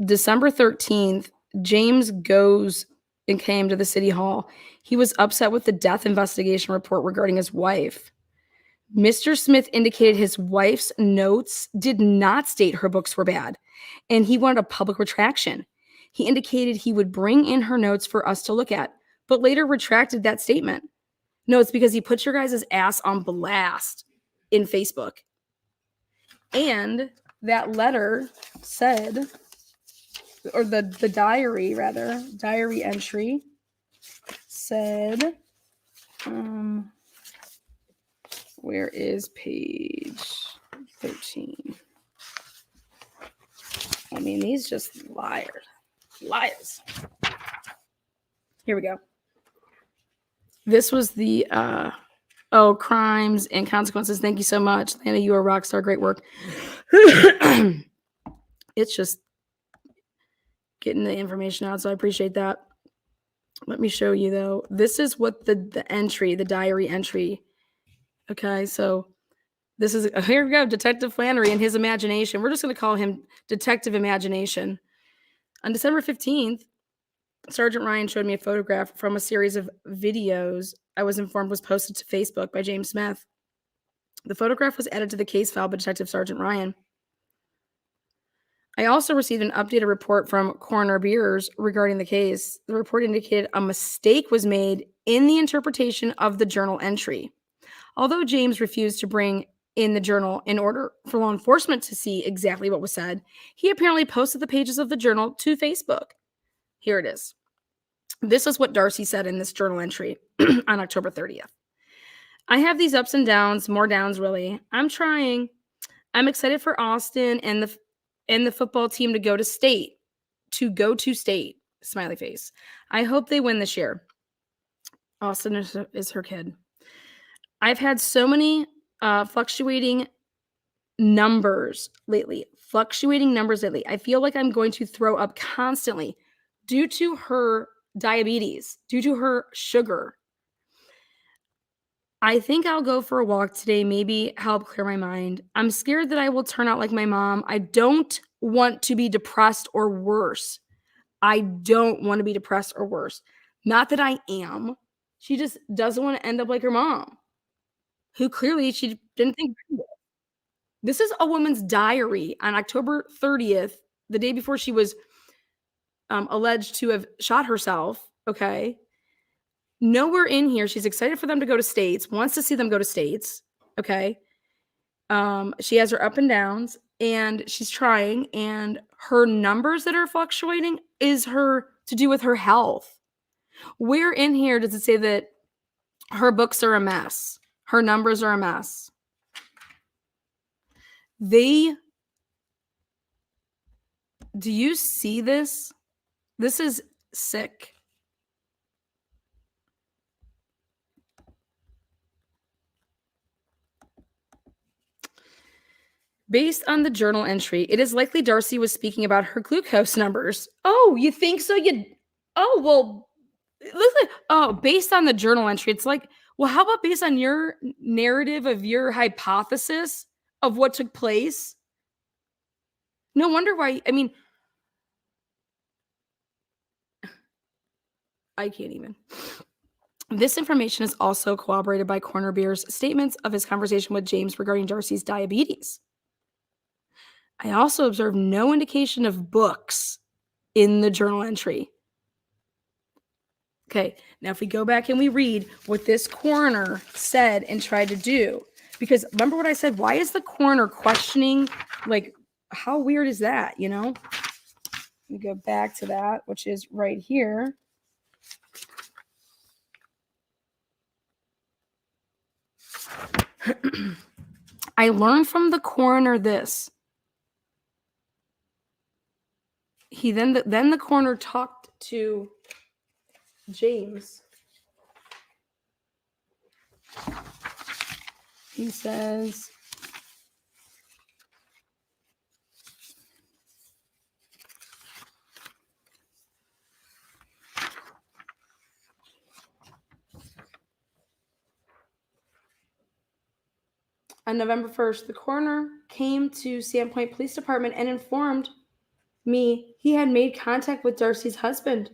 December 13th, James goes and came to the city hall. He was upset with the death investigation report regarding his wife. Mr. Smith indicated his wife's notes did not state her books were bad, and he wanted a public retraction. He indicated he would bring in her notes for us to look at, but later retracted that statement. No, it's because he put your guys' ass on blast in Facebook. And that letter said, or the diary entry said, where is page 13? I mean, these just liars. Here we go. This was the crimes and consequences. Thank you so much, Lana. You are a rock star. Great work. It's just getting the information out, so I appreciate that. Let me show you though. This is what the diary entry. Okay, so this is, here we go, Detective Flannery and his imagination. We're just going to call him Detective Imagination. On December 15th, Sergeant Ryan showed me a photograph from a series of videos I was informed was posted to Facebook by James Smith. The photograph was added to the case file by Detective Sergeant Ryan. I also received an updated report from Coroner Beers regarding the case. The report indicated a mistake was made in the interpretation of the journal entry. Although James refused to bring in the journal in order for law enforcement to see exactly what was said, he apparently posted the pages of the journal to Facebook. Here it is. This is what Darcey said in this journal entry on October 30th. I have these ups and downs, more downs really. I'm trying. I'm excited for Austin and the football team to go to state. Smiley face. I hope they win this year. Austin is her kid. I've had so many fluctuating numbers lately. I feel like I'm going to throw up constantly due to her diabetes, due to her sugar. I think I'll go for a walk today, maybe help clear my mind. I'm scared that I will turn out like my mom. I don't want to be depressed or worse. Not that I am. She just doesn't want to end up like her mom, who clearly she didn't think. This is a woman's diary on October 30th, the day before she was alleged to have shot herself. Okay. Nowhere in here, she's excited for them to go to states, wants to see them go to states. Okay. She has her up and downs and she's trying, and her numbers that are fluctuating is to do with her health. Where in here does it say that her books are a mess? Her numbers are a mess. Do you see this? This is sick. Based on the journal entry, it is likely Darcey was speaking about her glucose numbers. Oh, you think so? Well, listen. Oh, based on the journal entry, it's like, well, how about based on your narrative of your hypothesis of what took place? No wonder why. I mean, I can't even. This information is also corroborated by Coroner Beer's statements of his conversation with James regarding Darcey's diabetes. I also observed no indication of books in the journal entry. Okay, now if we go back and we read what this coroner said and tried to do, because remember what I said, why is the coroner questioning, like, how weird is that, you know? We go back to that, which is right here. I learned from the coroner this. Then the coroner talked to James. He says, on November 1st, the coroner came to Sandpoint Police Department and informed me he had made contact with Darcey's husband.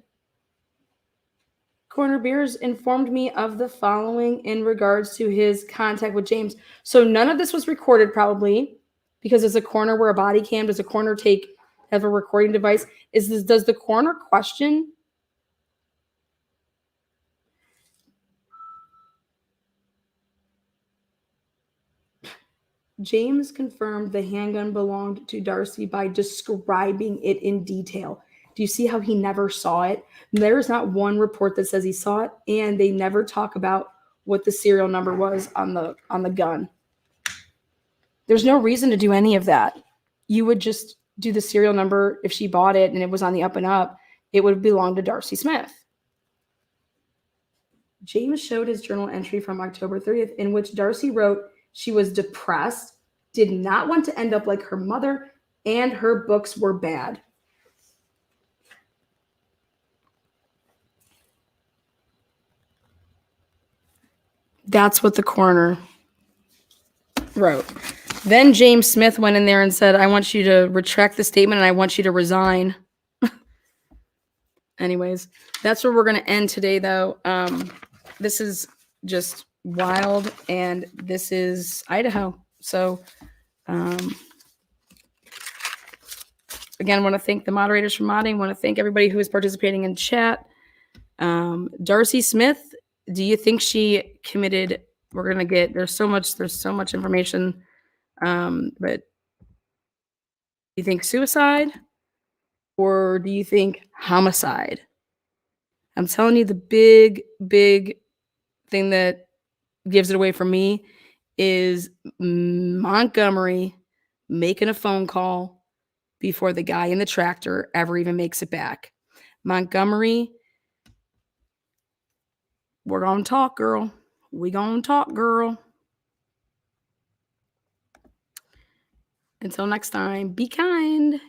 Coroner Beers informed me of the following in regards to his contact with James. So none of this was recorded, probably, because does a coroner wear a body cam? Does a coroner have a recording device? Does the coroner question? James confirmed the handgun belonged to Darcey by describing it in detail. Do you see how he never saw it? There is not one report that says he saw it, and they never talk about what the serial number was on the gun. There's no reason to do any of that. You would just do the serial number. If she bought it and it was on the up and up, it would belong to Darcey Smith. James showed his journal entry from October 30th in which Darcey wrote she was depressed, did not want to end up like her mother, and her books were bad. That's what the coroner wrote. Then James Smith went in there and said, I want you to retract the statement and I want you to resign. Anyways, that's where we're going to end today, though. This is just wild, and this is Idaho. So, again, I want to thank the moderators for modding. I want to thank everybody who is participating in chat. Darcey Smith, do you think she committed? We're gonna get there's so much information, but do you think suicide or do you think homicide? I'm telling you, the big thing that gives it away for me is Montgomery making a phone call before the guy in the tractor ever even makes it back. Montgomery, we're gonna talk, girl. We gonna talk, girl. Until next time, be kind.